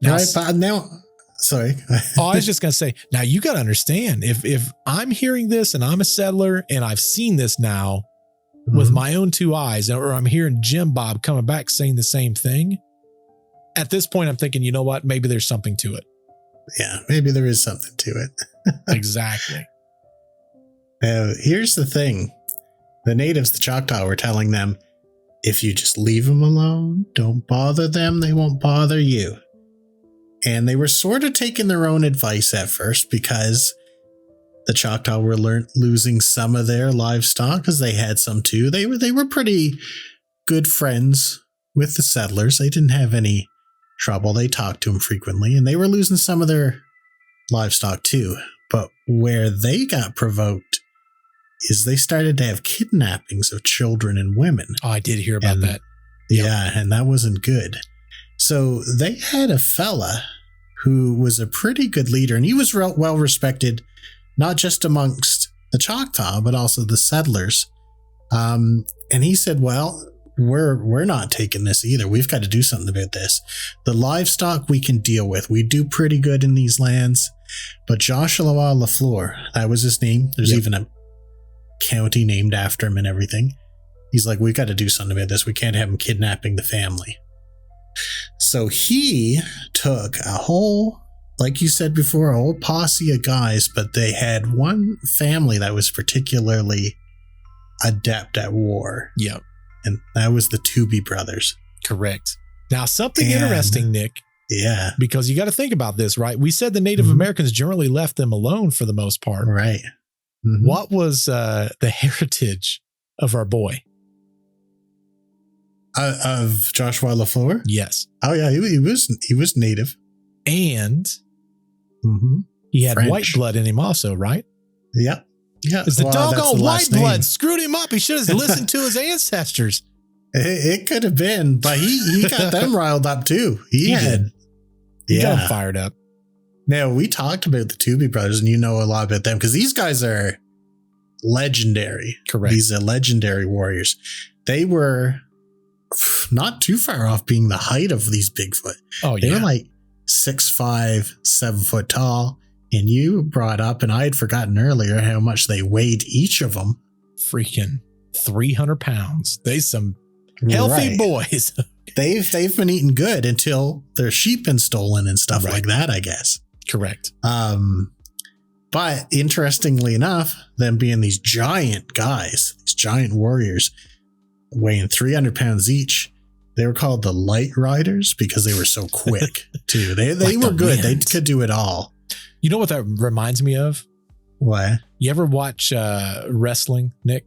Now, but now, sorry. I was just going to say, now you got to understand, if I'm hearing this and I'm a settler and I've seen this now with my own 2 eyes, or I'm hearing Jim Bob coming back saying the same thing, at this point, I'm thinking, you know what? Maybe there's something to it. Yeah, maybe there is something to it. Exactly. Now, here's the thing. The natives, the Choctaw, were telling them, if you just leave them alone, don't bother them, they won't bother you. And they were sort of taking their own advice at first because the Choctaw were losing some of their livestock, because they had some too. They were pretty good friends with the settlers. They didn't have any trouble. They talked to them frequently, and they were losing some of their livestock too. But where they got provoked is they started to have kidnappings of children and women. Oh, I did hear about that. Yeah, and that wasn't good. So they had a fella who was a pretty good leader, and he was well respected, not just amongst the Choctaw, but also the settlers. And he said, well, we're not taking this either. We've got to do something about this. The livestock we can deal with. We do pretty good in these lands. But Joshua Lafleur, that was his name. There's even a county named after him and everything. He's like, we got to do something about this. We can't have him kidnapping the family. So he took a whole, like you said before, a whole posse of guys, but they had one family that was particularly adept at war. Yep. And that was the Tooby brothers. Correct. Now, something interesting, Nick. Yeah. Because you got to think about this, right? We said the Native Americans generally left them alone for the most part. Right. What was the heritage of our boy? Of Joshua Lafleur? Yes. Oh yeah, he was native, and he had French. white blood in him also, right? Yep. Yeah. It's the doggone white blood screwed him up. He should have listened to his ancestors. It could have been, but he got them riled up too. He did. He got them fired up. Now, we talked about the Tooby brothers, and you know a lot about them because these guys are legendary. Correct. These are legendary warriors. They were not too far off being the height of these Bigfoot. Oh, yeah. They were like 6'5", 7 foot tall. And you brought up, and I had forgotten earlier, how much they weighed each of them. Freaking 300 pounds. They some healthy boys. They've been eating good until their sheep been stolen and stuff like that, I guess. Correct. But interestingly enough, them being these giant guys, these giant warriors, weighing 300 pounds each, they were called the Light Riders because they were so quick too. They like were good. They could do it all. You know what that reminds me of? What? You ever watch wrestling, Nick?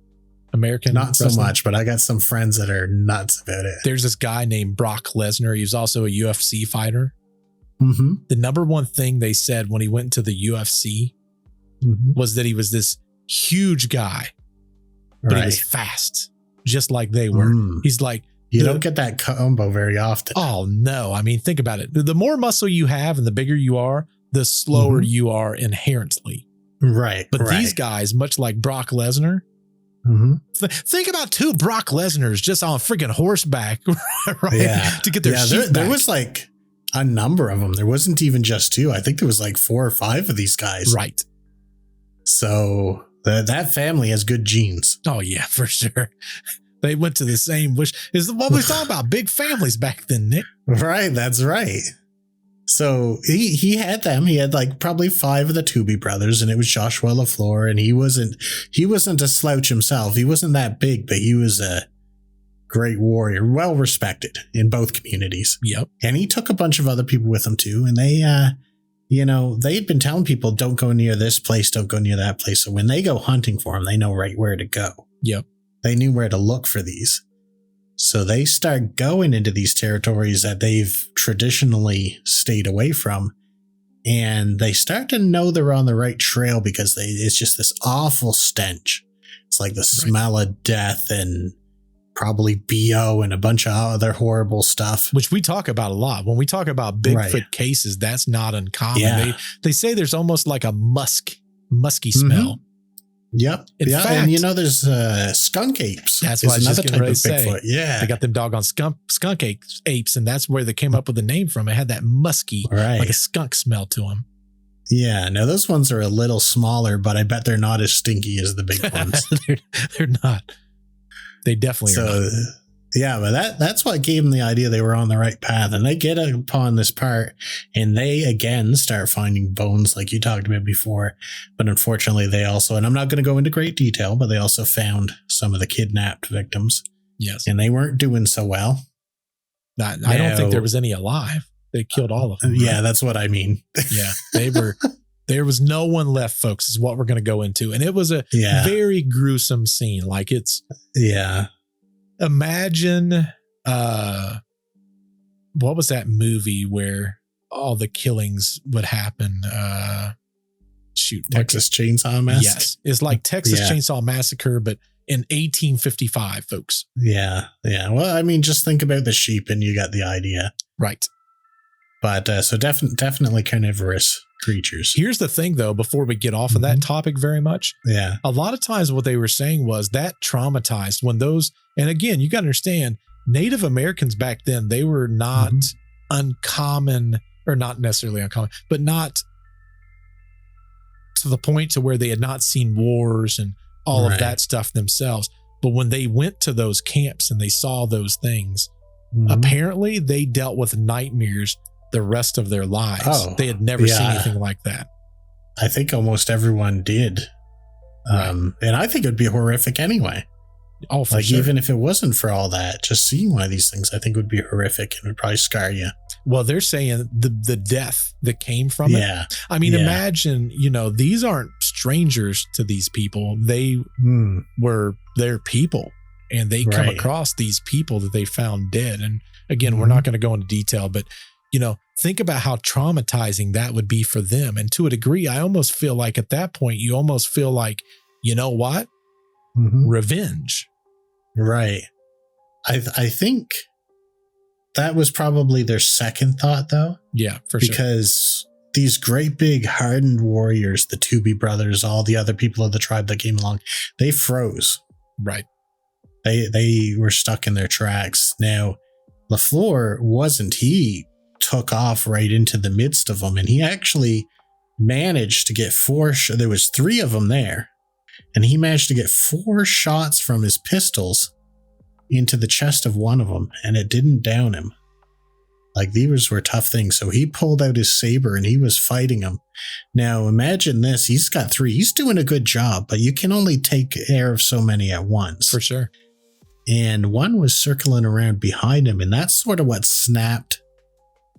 American Not wrestling? so much, but I got some friends that are nuts about it. There's this guy named Brock Lesnar. He was also a UFC fighter. Mm-hmm. The number one thing they said when he went to the UFC was that he was this huge guy, but he was fast, just like they were. He's like, you don't get that combo very often. Oh, no. I mean, think about it. The more muscle you have and the bigger you are, the slower you are inherently. Right. But these guys, much like Brock Lesnar, think about two Brock Lesnars just on freaking horseback, right? Yeah. To get their sheep there was like a number of them. There wasn't even just two. I think there was like 4 or 5 of these guys. Right. So that family has good genes. Oh, yeah, for sure. They went to the same wish. Is what we talking about. Big families back then, Nick. Right. That's right. So he had them. He had like probably 5 of the Tooby brothers, and it was Joshua LaFleur. And he wasn't a slouch himself. He wasn't that big, but he was a great warrior, well respected in both communities. Yep. And he took a bunch of other people with him too. And they, they'd been telling people, don't go near this place, don't go near that place. So when they go hunting for him, they know right where to go. Yep. They knew where to look for these. So they start going into these territories that they've traditionally stayed away from. And they start to know they're on the right trail because it's just this awful stench. It's like the smell of death and probably BO and a bunch of other horrible stuff. Which we talk about a lot. When we talk about Bigfoot cases, that's not uncommon. Yeah. They say there's almost like a musky smell. Yep. In fact, and there's skunk apes. That's what I was just getting ready to say. Bigfoot. Yeah. They got them doggone skunk apes, and that's where they came up with the name from. It had that musky, like a skunk smell to them. Yeah. Now those ones are a little smaller, but I bet they're not as stinky as the big ones. They're not. They definitely are not. Yeah, but that's what gave them the idea they were on the right path. And they get upon this part and they again start finding bones like you talked about before. But unfortunately, they also, and I'm not going to go into great detail, but they also found some of the kidnapped victims. Yes. And they weren't doing so well. I don't think there was any alive. They killed all of them. Yeah, right? that's what I mean. Yeah, there was no one left, folks, is what we're going to go into. And it was a very gruesome scene. Like imagine, what was that movie where all the killings would happen? Texas Chainsaw Massacre? Yes. It's like Texas Chainsaw Massacre, but in 1855, folks. Yeah. Yeah. Well, I mean, just think about the sheep and you got the idea. Right. But so definitely carnivorous creatures. Here's the thing, though, before we get off of that topic very much. Yeah. A lot of times what they were saying was that traumatized when those, and again, you got to understand, Native Americans back then, they were not uncommon, or not necessarily uncommon, but not to the point to where they had not seen wars and all of that stuff themselves. But when they went to those camps and they saw those things, apparently they dealt with nightmares the rest of their lives. Oh, they had never seen anything like that. I think almost everyone did. And I think it'd be horrific anyway. Oh, for sure. Even if it wasn't for all that, just seeing one of these things, I think would be horrific and would probably scar you. Well, they're saying the death that came from it. Yeah. I mean, imagine, these aren't strangers to these people. They were their people, and they come across these people that they found dead. And again, we're not going to go into detail, but think about how traumatizing that would be for them. And to a degree, I almost feel like at that point, you almost feel like, you know what? Revenge. Right. I think that was probably their second thought, though. Yeah, for sure. Because these great big hardened warriors, the Tooby brothers, all the other people of the tribe that came along, they froze. Right. They were stuck in their tracks. Now, LaFleur wasn't. He took off right into the midst of them, and he actually managed to get 4 there was 3 of them there, and he managed to get 4 shots from his pistols into the chest of one of them, and it didn't down him. Like, these were tough things. So he pulled out his saber and he was fighting him. Now imagine this, he's got 3, he's doing a good job, but you can only take care of so many at once. For sure. And one was circling around behind him, and that's sort of what snapped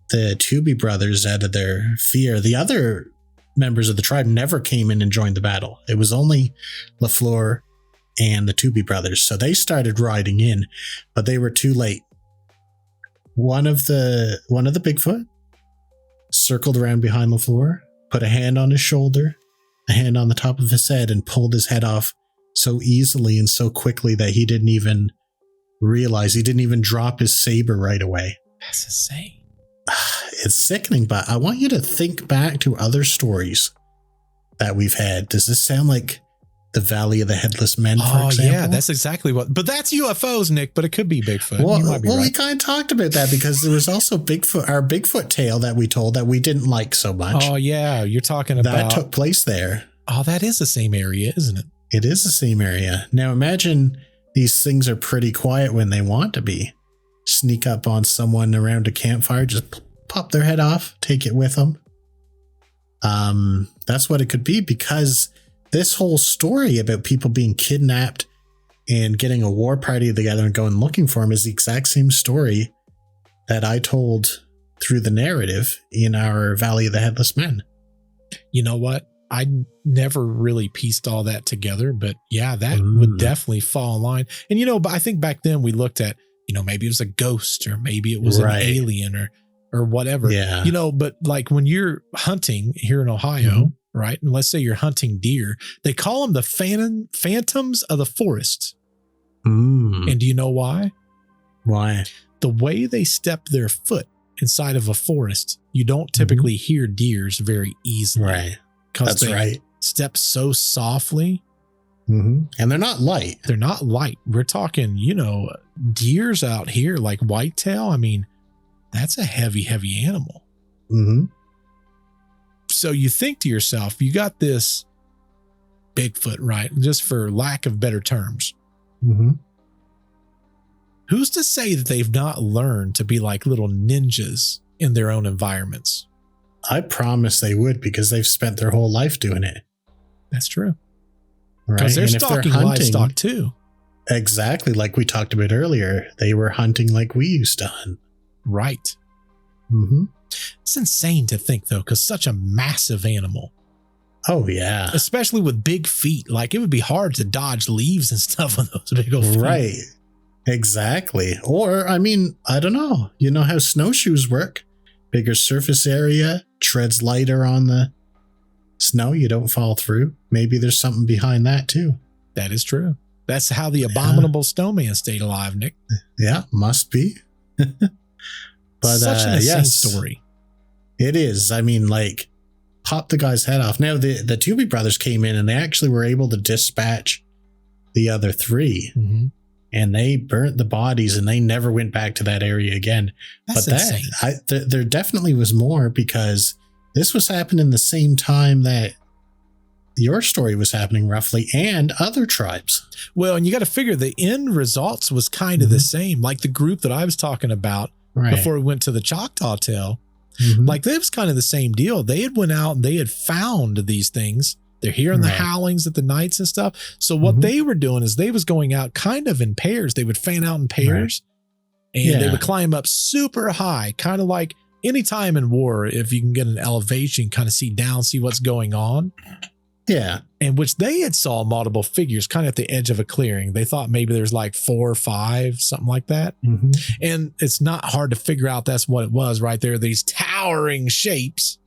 the Tooby brothers out of their fear. The other members of the tribe never came in and joined the battle. It was only LaFleur and the Tooby brothers. So they started riding in, but they were too late. One of the Bigfoot circled around behind LaFleur, put a hand on his shoulder, a hand on the top of his head, and pulled his head off so easily and so quickly that he didn't even realize, he didn't even drop his saber right away. That's insane. It's sickening, but I want you to think back to other stories that we've had. Does this sound like the Valley of the Headless Men, for example? Yeah, that's exactly what. But that's UFOs, Nick, but it could be Bigfoot. Well, you might be right. We kind of talked about that because there was also our Bigfoot tale that we told that we didn't like so much. Oh, yeah. You're talking about. That took place there. Oh, that is the same area, isn't it? It is the same area. Now imagine these things are pretty quiet when they want to be. Sneak up on someone around a campfire, just pop their head off, take it with them. That's what it could be, because this whole story about people being kidnapped and getting a war party together and going looking for them is the exact same story that I told through the narrative in our Valley of the Headless Men. You know what? I never really pieced all that together, but yeah, that would definitely fall in line. And, but I think back then we looked at, maybe it was a ghost, or maybe it was an alien or whatever, but like when you're hunting here in Ohio, right? And let's say you're hunting deer, they call them the phantoms of the forest. And do you know why? Why? The way they step their foot inside of a forest, you don't typically hear deers very easily. Right. Because they step so softly. And they're not light. They're not light. We're talking, deers out here like whitetail. I mean, that's a heavy, heavy animal. So you think to yourself, you got this Bigfoot, right? Just for lack of better terms. Who's to say that they've not learned to be like little ninjas in their own environments? I promise they would, because they've spent their whole life doing it. That's true. Because they're stalking livestock too. Exactly. Like we talked about earlier, they were hunting like we used to hunt. Right. It's insane to think, though, because such a massive animal. Oh, yeah. Especially with big feet. Like, it would be hard to dodge leaves and stuff on those big old feet. Right. Exactly. Or, I mean, I don't know. You know how snowshoes work? Bigger surface area, treads lighter on the snow, you don't fall through. Maybe there's something behind that, too. That is true. That's how the abominable snowman stayed alive, Nick. Yeah, must be. But such an insane story. It is. I mean, like, pop the guy's head off. Now, the Toobie brothers came in and they actually were able to dispatch the other three. And they burnt the bodies and they never went back to that area again. That's insane. There definitely was more, because this was happening the same time that your story was happening, roughly, and other tribes. Well, and you got to figure the end results was kind of the same. Like the group that I was talking about before we went to the Choctaw tale, like that was kind of the same deal. They had went out and they had found these things. They're hearing the howlings at the nights and stuff. So what they were doing is they was going out kind of in pairs. They would fan out in pairs and they would climb up super high, kind of like any time in war, if you can get an elevation, kind of see down, see what's going on. Yeah. And which they had saw multiple figures kind of at the edge of a clearing. They thought maybe there's like 4 or 5, something like that. And it's not hard to figure out that's what it was right there. These towering shapes.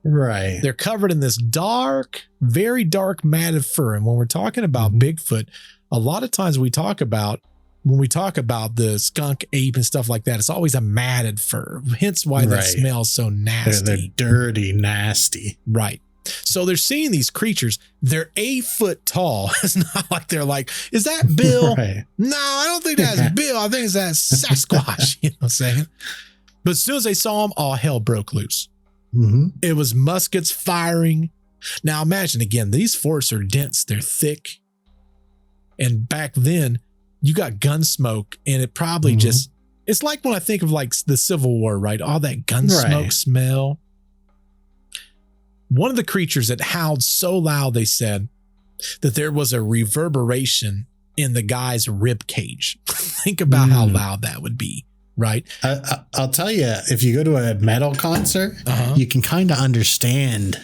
Right. They're covered in this dark, very dark matted fur. And when we're talking about Bigfoot, a lot of times when we talk about the skunk ape and stuff like that, it's always a matted fur. Hence why that smells so nasty. They're dirty, nasty. Right. So they're seeing these creatures. They're 8 foot tall. It's not like they're like, is that Bill? No, I don't think that's Bill. I think it's that Sasquatch. You know what I'm saying? But as soon as they saw him, all hell broke loose. It was muskets firing. Now imagine again, these forests are dense. They're thick. And back then you got gun smoke, and it probably just, it's like when I think of like the Civil War, right? All that gun smoke smell. One of the creatures that howled so loud, they said that there was a reverberation in the guy's rib cage. Think about how loud that would be, right? I'll tell you, if you go to a metal concert, you can kind of understand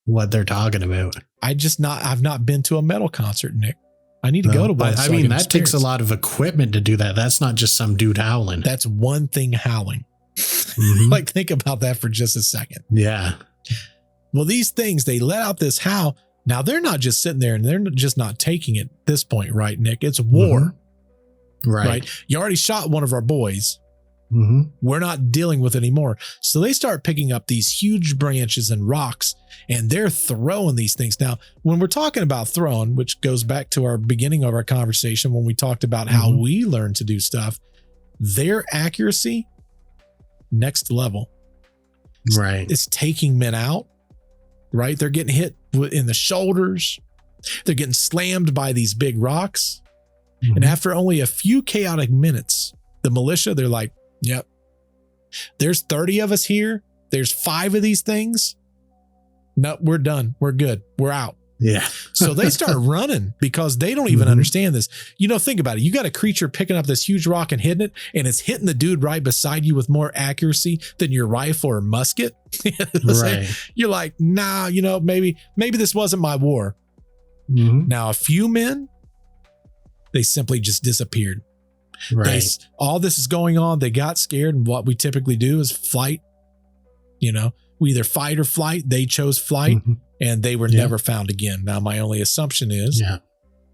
what they're talking about. I've not been to a metal concert, Nick. I need to go to one. But I mean, that takes a lot of equipment to do that. That's not just some dude howling. That's one thing howling. Mm-hmm. Like, think about that for just a second. Yeah. Well, these things, they let out this howl. Now, they're not just sitting there and they're just not taking it at this point, right, Nick? It's war. Mm-hmm. Right. You already shot one of our boys. Mm-hmm. We're not dealing with it anymore. So they start picking up these huge branches and rocks, and they're throwing these things. Now, when we're talking about throwing, which goes back to our beginning of our conversation when we talked about how we learn to do stuff, their accuracy, next level. Right. It's taking men out, right? They're getting hit in the shoulders. They're getting slammed by these big rocks. And after only a few chaotic minutes, the militia, they're like, yep, there's 30 of us here. There's 5 of these things. No, we're done. We're good. We're out. Yeah. So they start running because they don't even understand this. You know, think about it. You got a creature picking up this huge rock and hitting it, and it's hitting the dude right beside you with more accuracy than your rifle or musket. Right. You're like, nah, you know, maybe this wasn't my war. Now, a few men, they simply just disappeared. Right. All this is going on. They got scared. And what we typically do is flight. You know, we either fight or flight. They chose flight, and they were never found again. Now, my only assumption is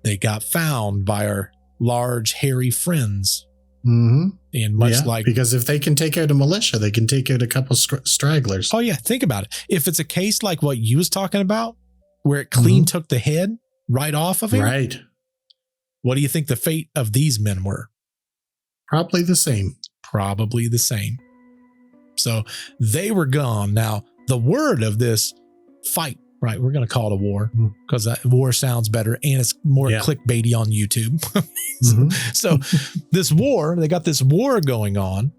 they got found by our large, hairy friends. And much like, because if they can take out a militia, they can take out a couple stragglers. Oh, yeah. Think about it. If it's a case like what you was talking about, where it clean took the head right off of him. Right. What do you think the fate of these men were? Probably the same. Probably the same. So they were gone. Now, the word of this fight, right? We're going to call it a war because war sounds better and it's more clickbaity on YouTube. So this war, they got this war going on.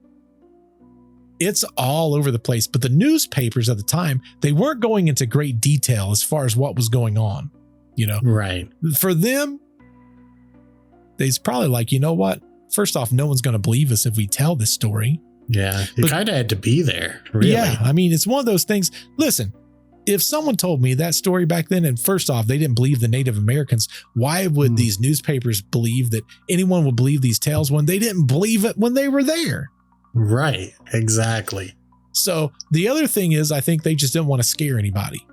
It's all over the place. But the newspapers at the time, they weren't going into great detail as far as what was going on. You know, right. For them, they's probably like, you know what? First off, no one's going to believe us if we tell this story. Yeah. You kind of had to be there. Really. Yeah. I mean, it's one of those things. Listen, if someone told me that story back then, and first off, they didn't believe the Native Americans, why would these newspapers believe that anyone would believe these tales when they didn't believe it when they were there? Right. Exactly. So the other thing is, I think they just didn't want to scare anybody.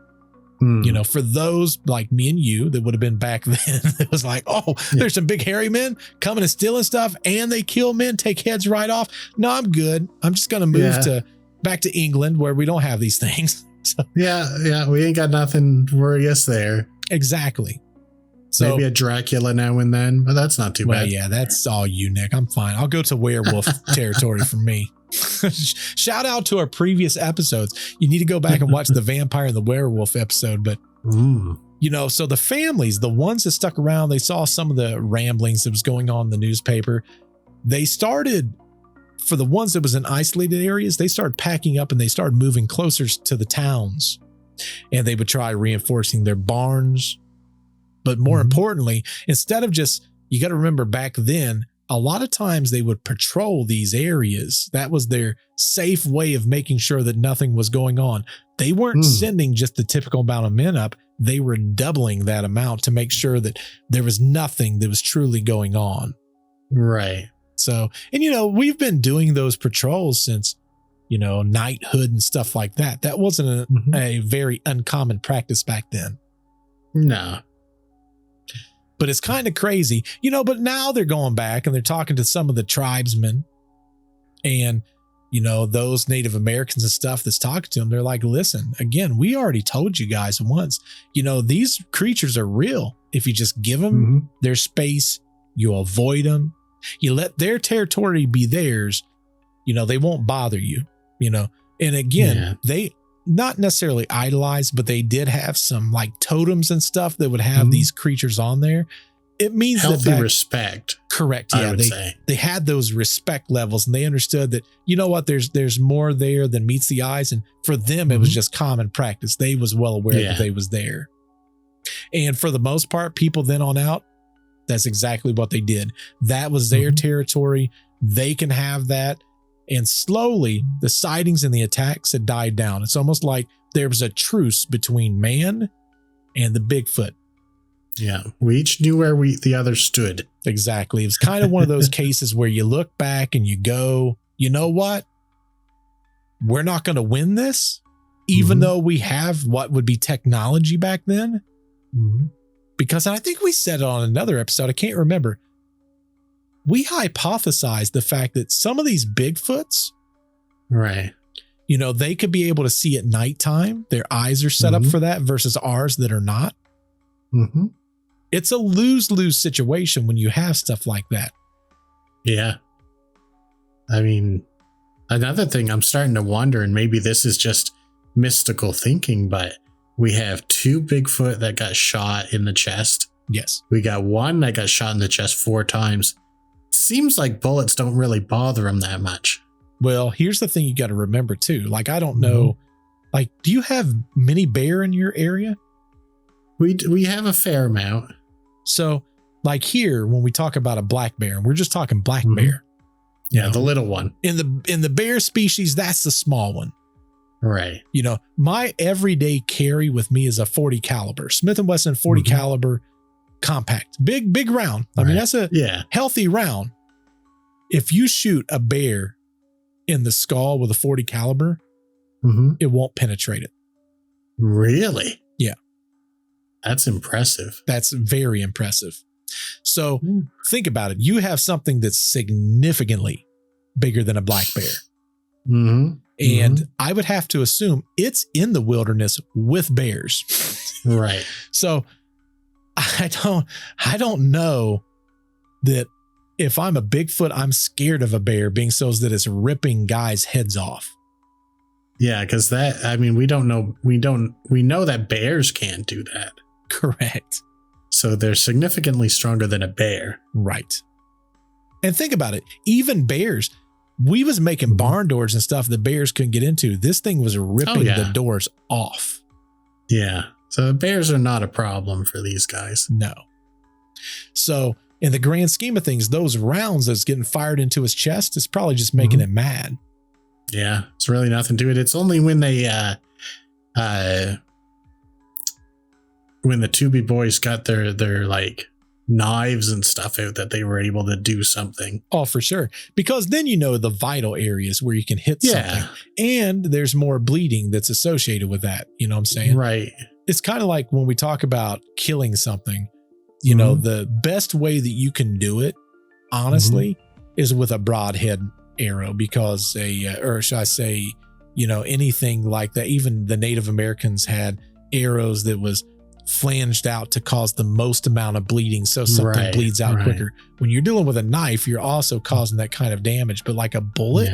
You know, for those like me and you that would have been back then, it was like, oh, there's some big hairy men coming and stealing stuff and they kill men, take heads right off. No, I'm good. I'm just going to move back to England where we don't have these things. So, yeah. We ain't got nothing to worry us there. Exactly. So maybe a Dracula now and then, but that's not too bad. Yeah, that's all you, Nick. I'm fine. I'll go to werewolf territory for me. Shout out to our previous episodes. You need to go back and watch the vampire and the werewolf episode. But, you know, so the families, the ones that stuck around, they saw some of the ramblings that was going on in the newspaper. They started, for the ones that was in isolated areas, they started packing up and they started moving closer to the towns. And they would try reinforcing their barns. But more importantly, instead of just, you got to remember back then, a lot of times they would patrol these areas. That was their safe way of making sure that nothing was going on. They weren't sending just the typical amount of men up. They were doubling that amount to make sure that there was nothing that was truly going on. Right. So, and you know, we've been doing those patrols since, you know, knighthood and stuff like that. That wasn't a very uncommon practice back then. No. But it's kind of crazy, you know, but now they're going back and they're talking to some of the tribesmen and, you know, those Native Americans and stuff that's talking to them. They're like, listen, again, we already told you guys once, you know, these creatures are real. If you just give them their space, you avoid them, you let their territory be theirs, you know, they won't bother you, you know. And again, they not necessarily idolized, but they did have some like totems and stuff that would have these creatures on there. It means healthy respect. Correct. Yeah. They had those respect levels and they understood that, you know what, there's more there than meets the eyes. And for them, it was just common practice. They was well aware that they was there. And for the most part, people then on out, that's exactly what they did. That was their territory. They can have that. And slowly, the sightings and the attacks had died down. It's almost like there was a truce between man and the Bigfoot. Yeah, we each knew where the other stood. Exactly. It was kind of one of those cases where you look back and you go, you know what? we're not going to win this, even though we have what would be technology back then. Because I think we said it on another episode, I can't remember. We hypothesized the fact that some of these Bigfoots, right, you know, they could be able to see at nighttime. Their eyes are set up for that versus ours that are not. It's a lose-lose situation when you have stuff like that. Yeah. I mean, another thing I'm starting to wonder, and maybe this is just mystical thinking, but we have 2 Bigfoot that got shot in the chest. Yes. We got one that got shot in the chest 4 times. Seems like bullets don't really bother him that much. Well, here's the thing you got to remember too. Like, I don't know, like, do you have many bear in your area? We have a fair amount. So, like here, when we talk about a black bear, and we're just talking black bear. Yeah, the little one. In the bear species, that's the small one. Right. You know, my everyday carry with me is a 40 caliber, Smith & Wesson 40 caliber compact, big round. I mean, that's a healthy round. If you shoot a bear in the skull with a 40 caliber, it won't penetrate it. Really? Yeah. That's impressive. That's very impressive. So think about it. You have something that's significantly bigger than a black bear. And I would have to assume it's in the wilderness with bears. Right. So I don't know that if I'm a Bigfoot, I'm scared of a bear being so that it's ripping guys' heads off. Yeah, because that, I mean, we know that bears can't do that. Correct. So they're significantly stronger than a bear. Right. And think about it. Even bears, we was making barn doors and stuff that bears couldn't get into. This thing was ripping the doors off. Yeah. So bears are not a problem for these guys. No. So in the grand scheme of things, those rounds that's getting fired into his chest is probably just making him mad. Yeah. It's really nothing to it. It's only when they, when the Tubi boys got their like knives and stuff out that they were able to do something. Oh, for sure. Because then you know the vital areas where you can hit something. And there's more bleeding that's associated with that. You know what I'm saying? Right. It's kind of like when we talk about killing something, you know, the best way that you can do it, honestly, is with a broadhead arrow, because or should I say, you know, anything like that. Even the Native Americans had arrows that was flanged out to cause the most amount of bleeding, so something bleeds out quicker. When you're dealing with a knife, you're also causing that kind of damage. But like a bullet,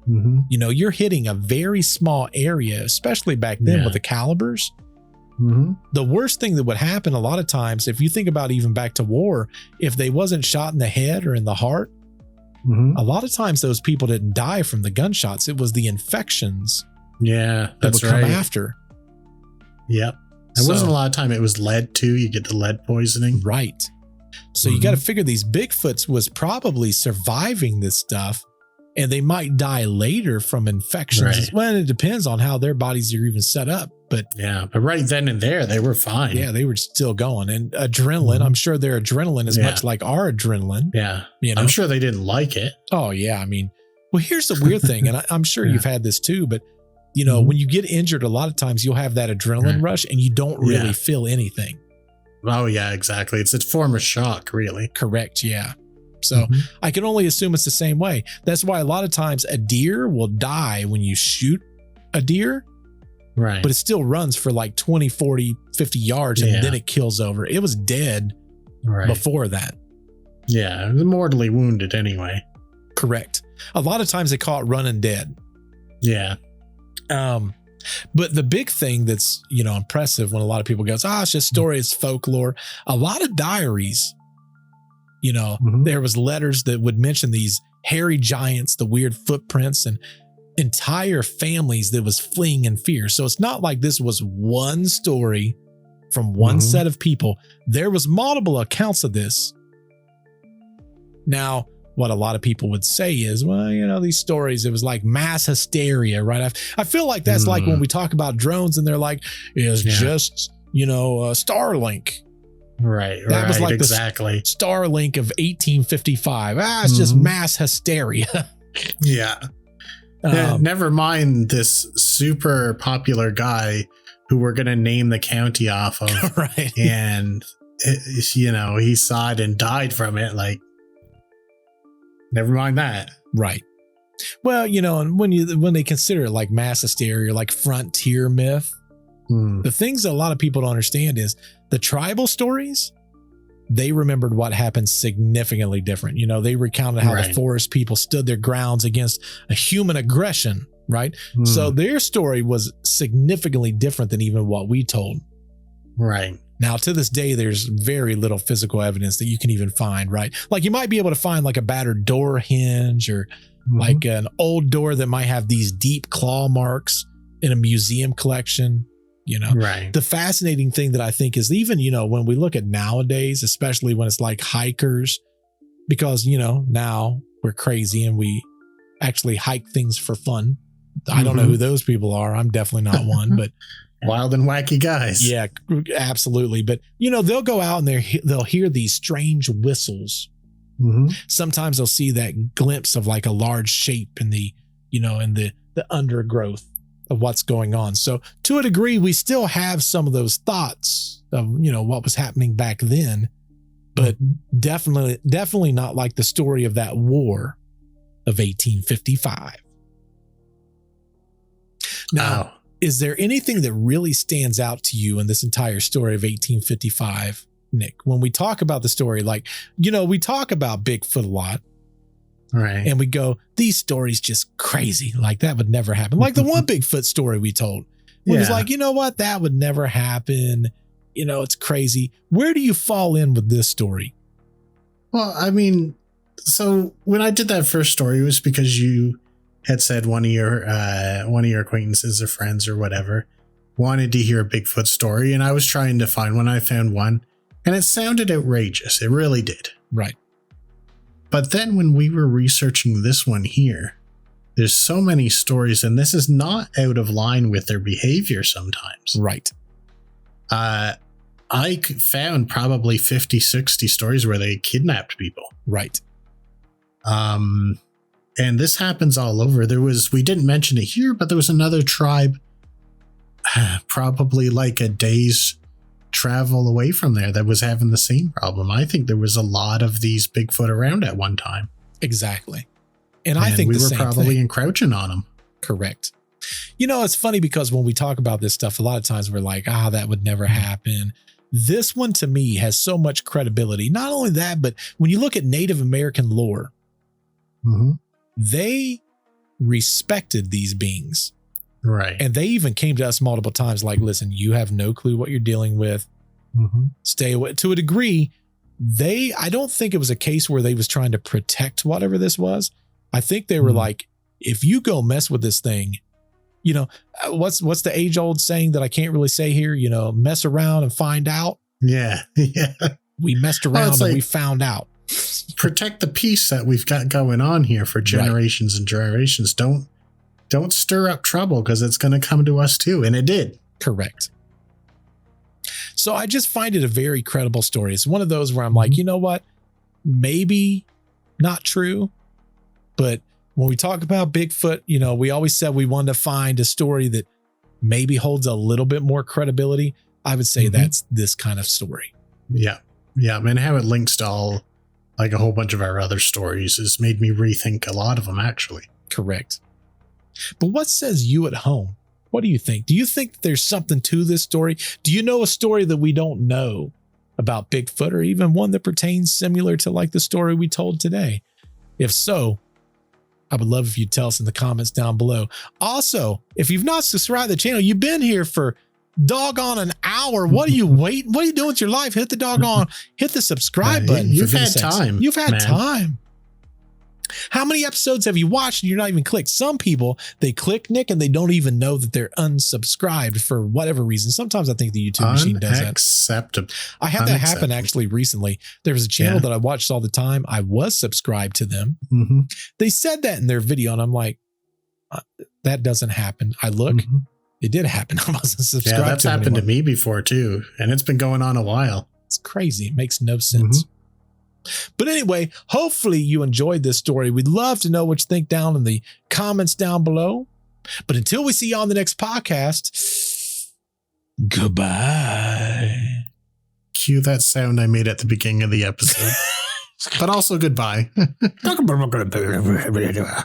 you know, you're hitting a very small area, especially back then with the calibers. The worst thing that would happen a lot of times, if you think about even back to war, if they wasn't shot in the head or in the heart, a lot of times those people didn't die from the gunshots. It was the infections that would come after. Yep. It wasn't a lot of time. It was lead too. You get the lead poisoning. Right. So you got to figure these Bigfoots was probably surviving this stuff, and they might die later from infections. Well, it depends on how their bodies are even set up. But but right then and there, they were fine. Yeah, they were still going. And adrenaline, I'm sure their adrenaline is much like our adrenaline. Yeah. You know? I'm sure they didn't like it. Oh, yeah. I mean, well, here's the weird thing, and I'm sure you've had this too, but you know, when you get injured, a lot of times you'll have that adrenaline rush and you don't really feel anything. Oh, yeah, exactly. It's a form of shock, really. Correct. Yeah. So I can only assume it's the same way. That's why a lot of times a deer will die when you shoot a deer. Right. But it still runs for like 20, 40, 50 yards and then it kills over. It was dead before that. Yeah. It was mortally wounded anyway. Correct. A lot of times they call it running dead. Yeah. But the big thing that's, you know, impressive when a lot of people goes, it's just story, it's folklore. A lot of diaries, you know, there was letters that would mention these hairy giants, the weird footprints, and entire families that was fleeing in fear. So it's not like this was one story from one set of people. There was multiple accounts of this. Now, what a lot of people would say is, well, you know, these stories, it was like mass hysteria, right? I feel like that's like when we talk about drones and they're like, it's just, you know, Starlink. Right. That was like exactly the Starlink of 1855. It's just mass hysteria. Yeah. Never mind this super popular guy who we're going to name the county off of. Right. And, he saw it and died from it. Like, never mind that. Right. Well, and when they consider it like mass hysteria, like frontier myth, the things that a lot of people don't understand is the tribal stories. They remembered what happened significantly different. They recounted how the forest people stood their grounds against a human aggression, right? So their story was significantly different than even what we told. Right. Now, to this day, there's very little physical evidence that you can even find, right? Like you might be able to find like a battered door hinge or like an old door that might have these deep claw marks in a museum collection. Right. The fascinating thing that I think is even, when we look at nowadays, especially when it's like hikers, because, now we're crazy and we actually hike things for fun. I don't know who those people are. I'm definitely not one, but wild and wacky guys. Yeah, absolutely. But, they'll go out and they'll hear these strange whistles. Sometimes they'll see that glimpse of like a large shape in the, in the undergrowth of what's going on. So to a degree, we still have some of those thoughts of, what was happening back then, but definitely not like the story of that war of 1855. Now, is there anything that really stands out to you in this entire story of 1855, Nick? When we talk about the story, like, we talk about Bigfoot a lot. Right. And we go, these stories just crazy. Like that would never happen. Like the one Bigfoot story we told. It was like, you know what? That would never happen. It's crazy. Where do you fall in with this story? Well, I mean, so when I did that first story, it was because you had said one of your acquaintances or friends or whatever wanted to hear a Bigfoot story. And I was trying to find one. I found one and it sounded outrageous. It really did. Right. But then when we were researching this one here, there's so many stories, and this is not out of line with their behavior sometimes. Right. I found probably 50, 60 stories where they kidnapped people. Right. And this happens all over. We didn't mention it here, but there was another tribe, probably like a day's travel away from there, that was having the same problem. I think there was a lot of these Bigfoot around at one time. Exactly. And I think we were probably encroaching on them. Correct. It's funny because when we talk about this stuff, a lot of times we're like, that would never happen. This one to me has so much credibility. Not only that, but when you look at Native American lore, they respected these beings. Right. And they even came to us multiple times like, listen, you have no clue what you're dealing with. Stay away. To a degree, I don't think it was a case where they was trying to protect whatever this was. I think they were like, if you go mess with this thing, what's the age old saying that I can't really say here, mess around and find out. Yeah. Yeah. We messed around and we found out. Protect the peace that we've got going on here for generations and generations. Don't stir up trouble because it's going to come to us too. And it did. Correct. So I just find it a very credible story. It's one of those where I'm like, you know what? Maybe not true. But when we talk about Bigfoot, we always said we wanted to find a story that maybe holds a little bit more credibility. I would say that's this kind of story. Yeah. Yeah. And how it links to all, like a whole bunch of our other stories, has made me rethink a lot of them, actually. Correct. But what says you at home? What do you think? Do you think there's something to this story? Do you know a story that we don't know about Bigfoot, or even one that pertains similar to like the story we told today? If so, I would love if you'd tell us in the comments down below. Also, if you've not subscribed to the channel, you've been here for doggone an hour. What are you waiting? What are you doing with your life? Hit the subscribe button. You've had time. You've had time. How many episodes have you watched and you're not even clicked? Some people, they click, Nick, and they don't even know that they're unsubscribed for whatever reason. Sometimes I think the YouTube machine does that. Unacceptable. I had that happen actually recently. There was a channel that I watched all the time. I was subscribed to them. They said that in their video, and I'm like, that doesn't happen. I look, it did happen. I wasn't subscribed. Yeah, that's happened to me before too, and it's been going on a while. It's crazy. It makes no sense. But anyway, hopefully you enjoyed this story. We'd love to know what you think down in the comments down below. But until we see you on the next podcast, goodbye. Cue that sound I made at the beginning of the episode. But also goodbye.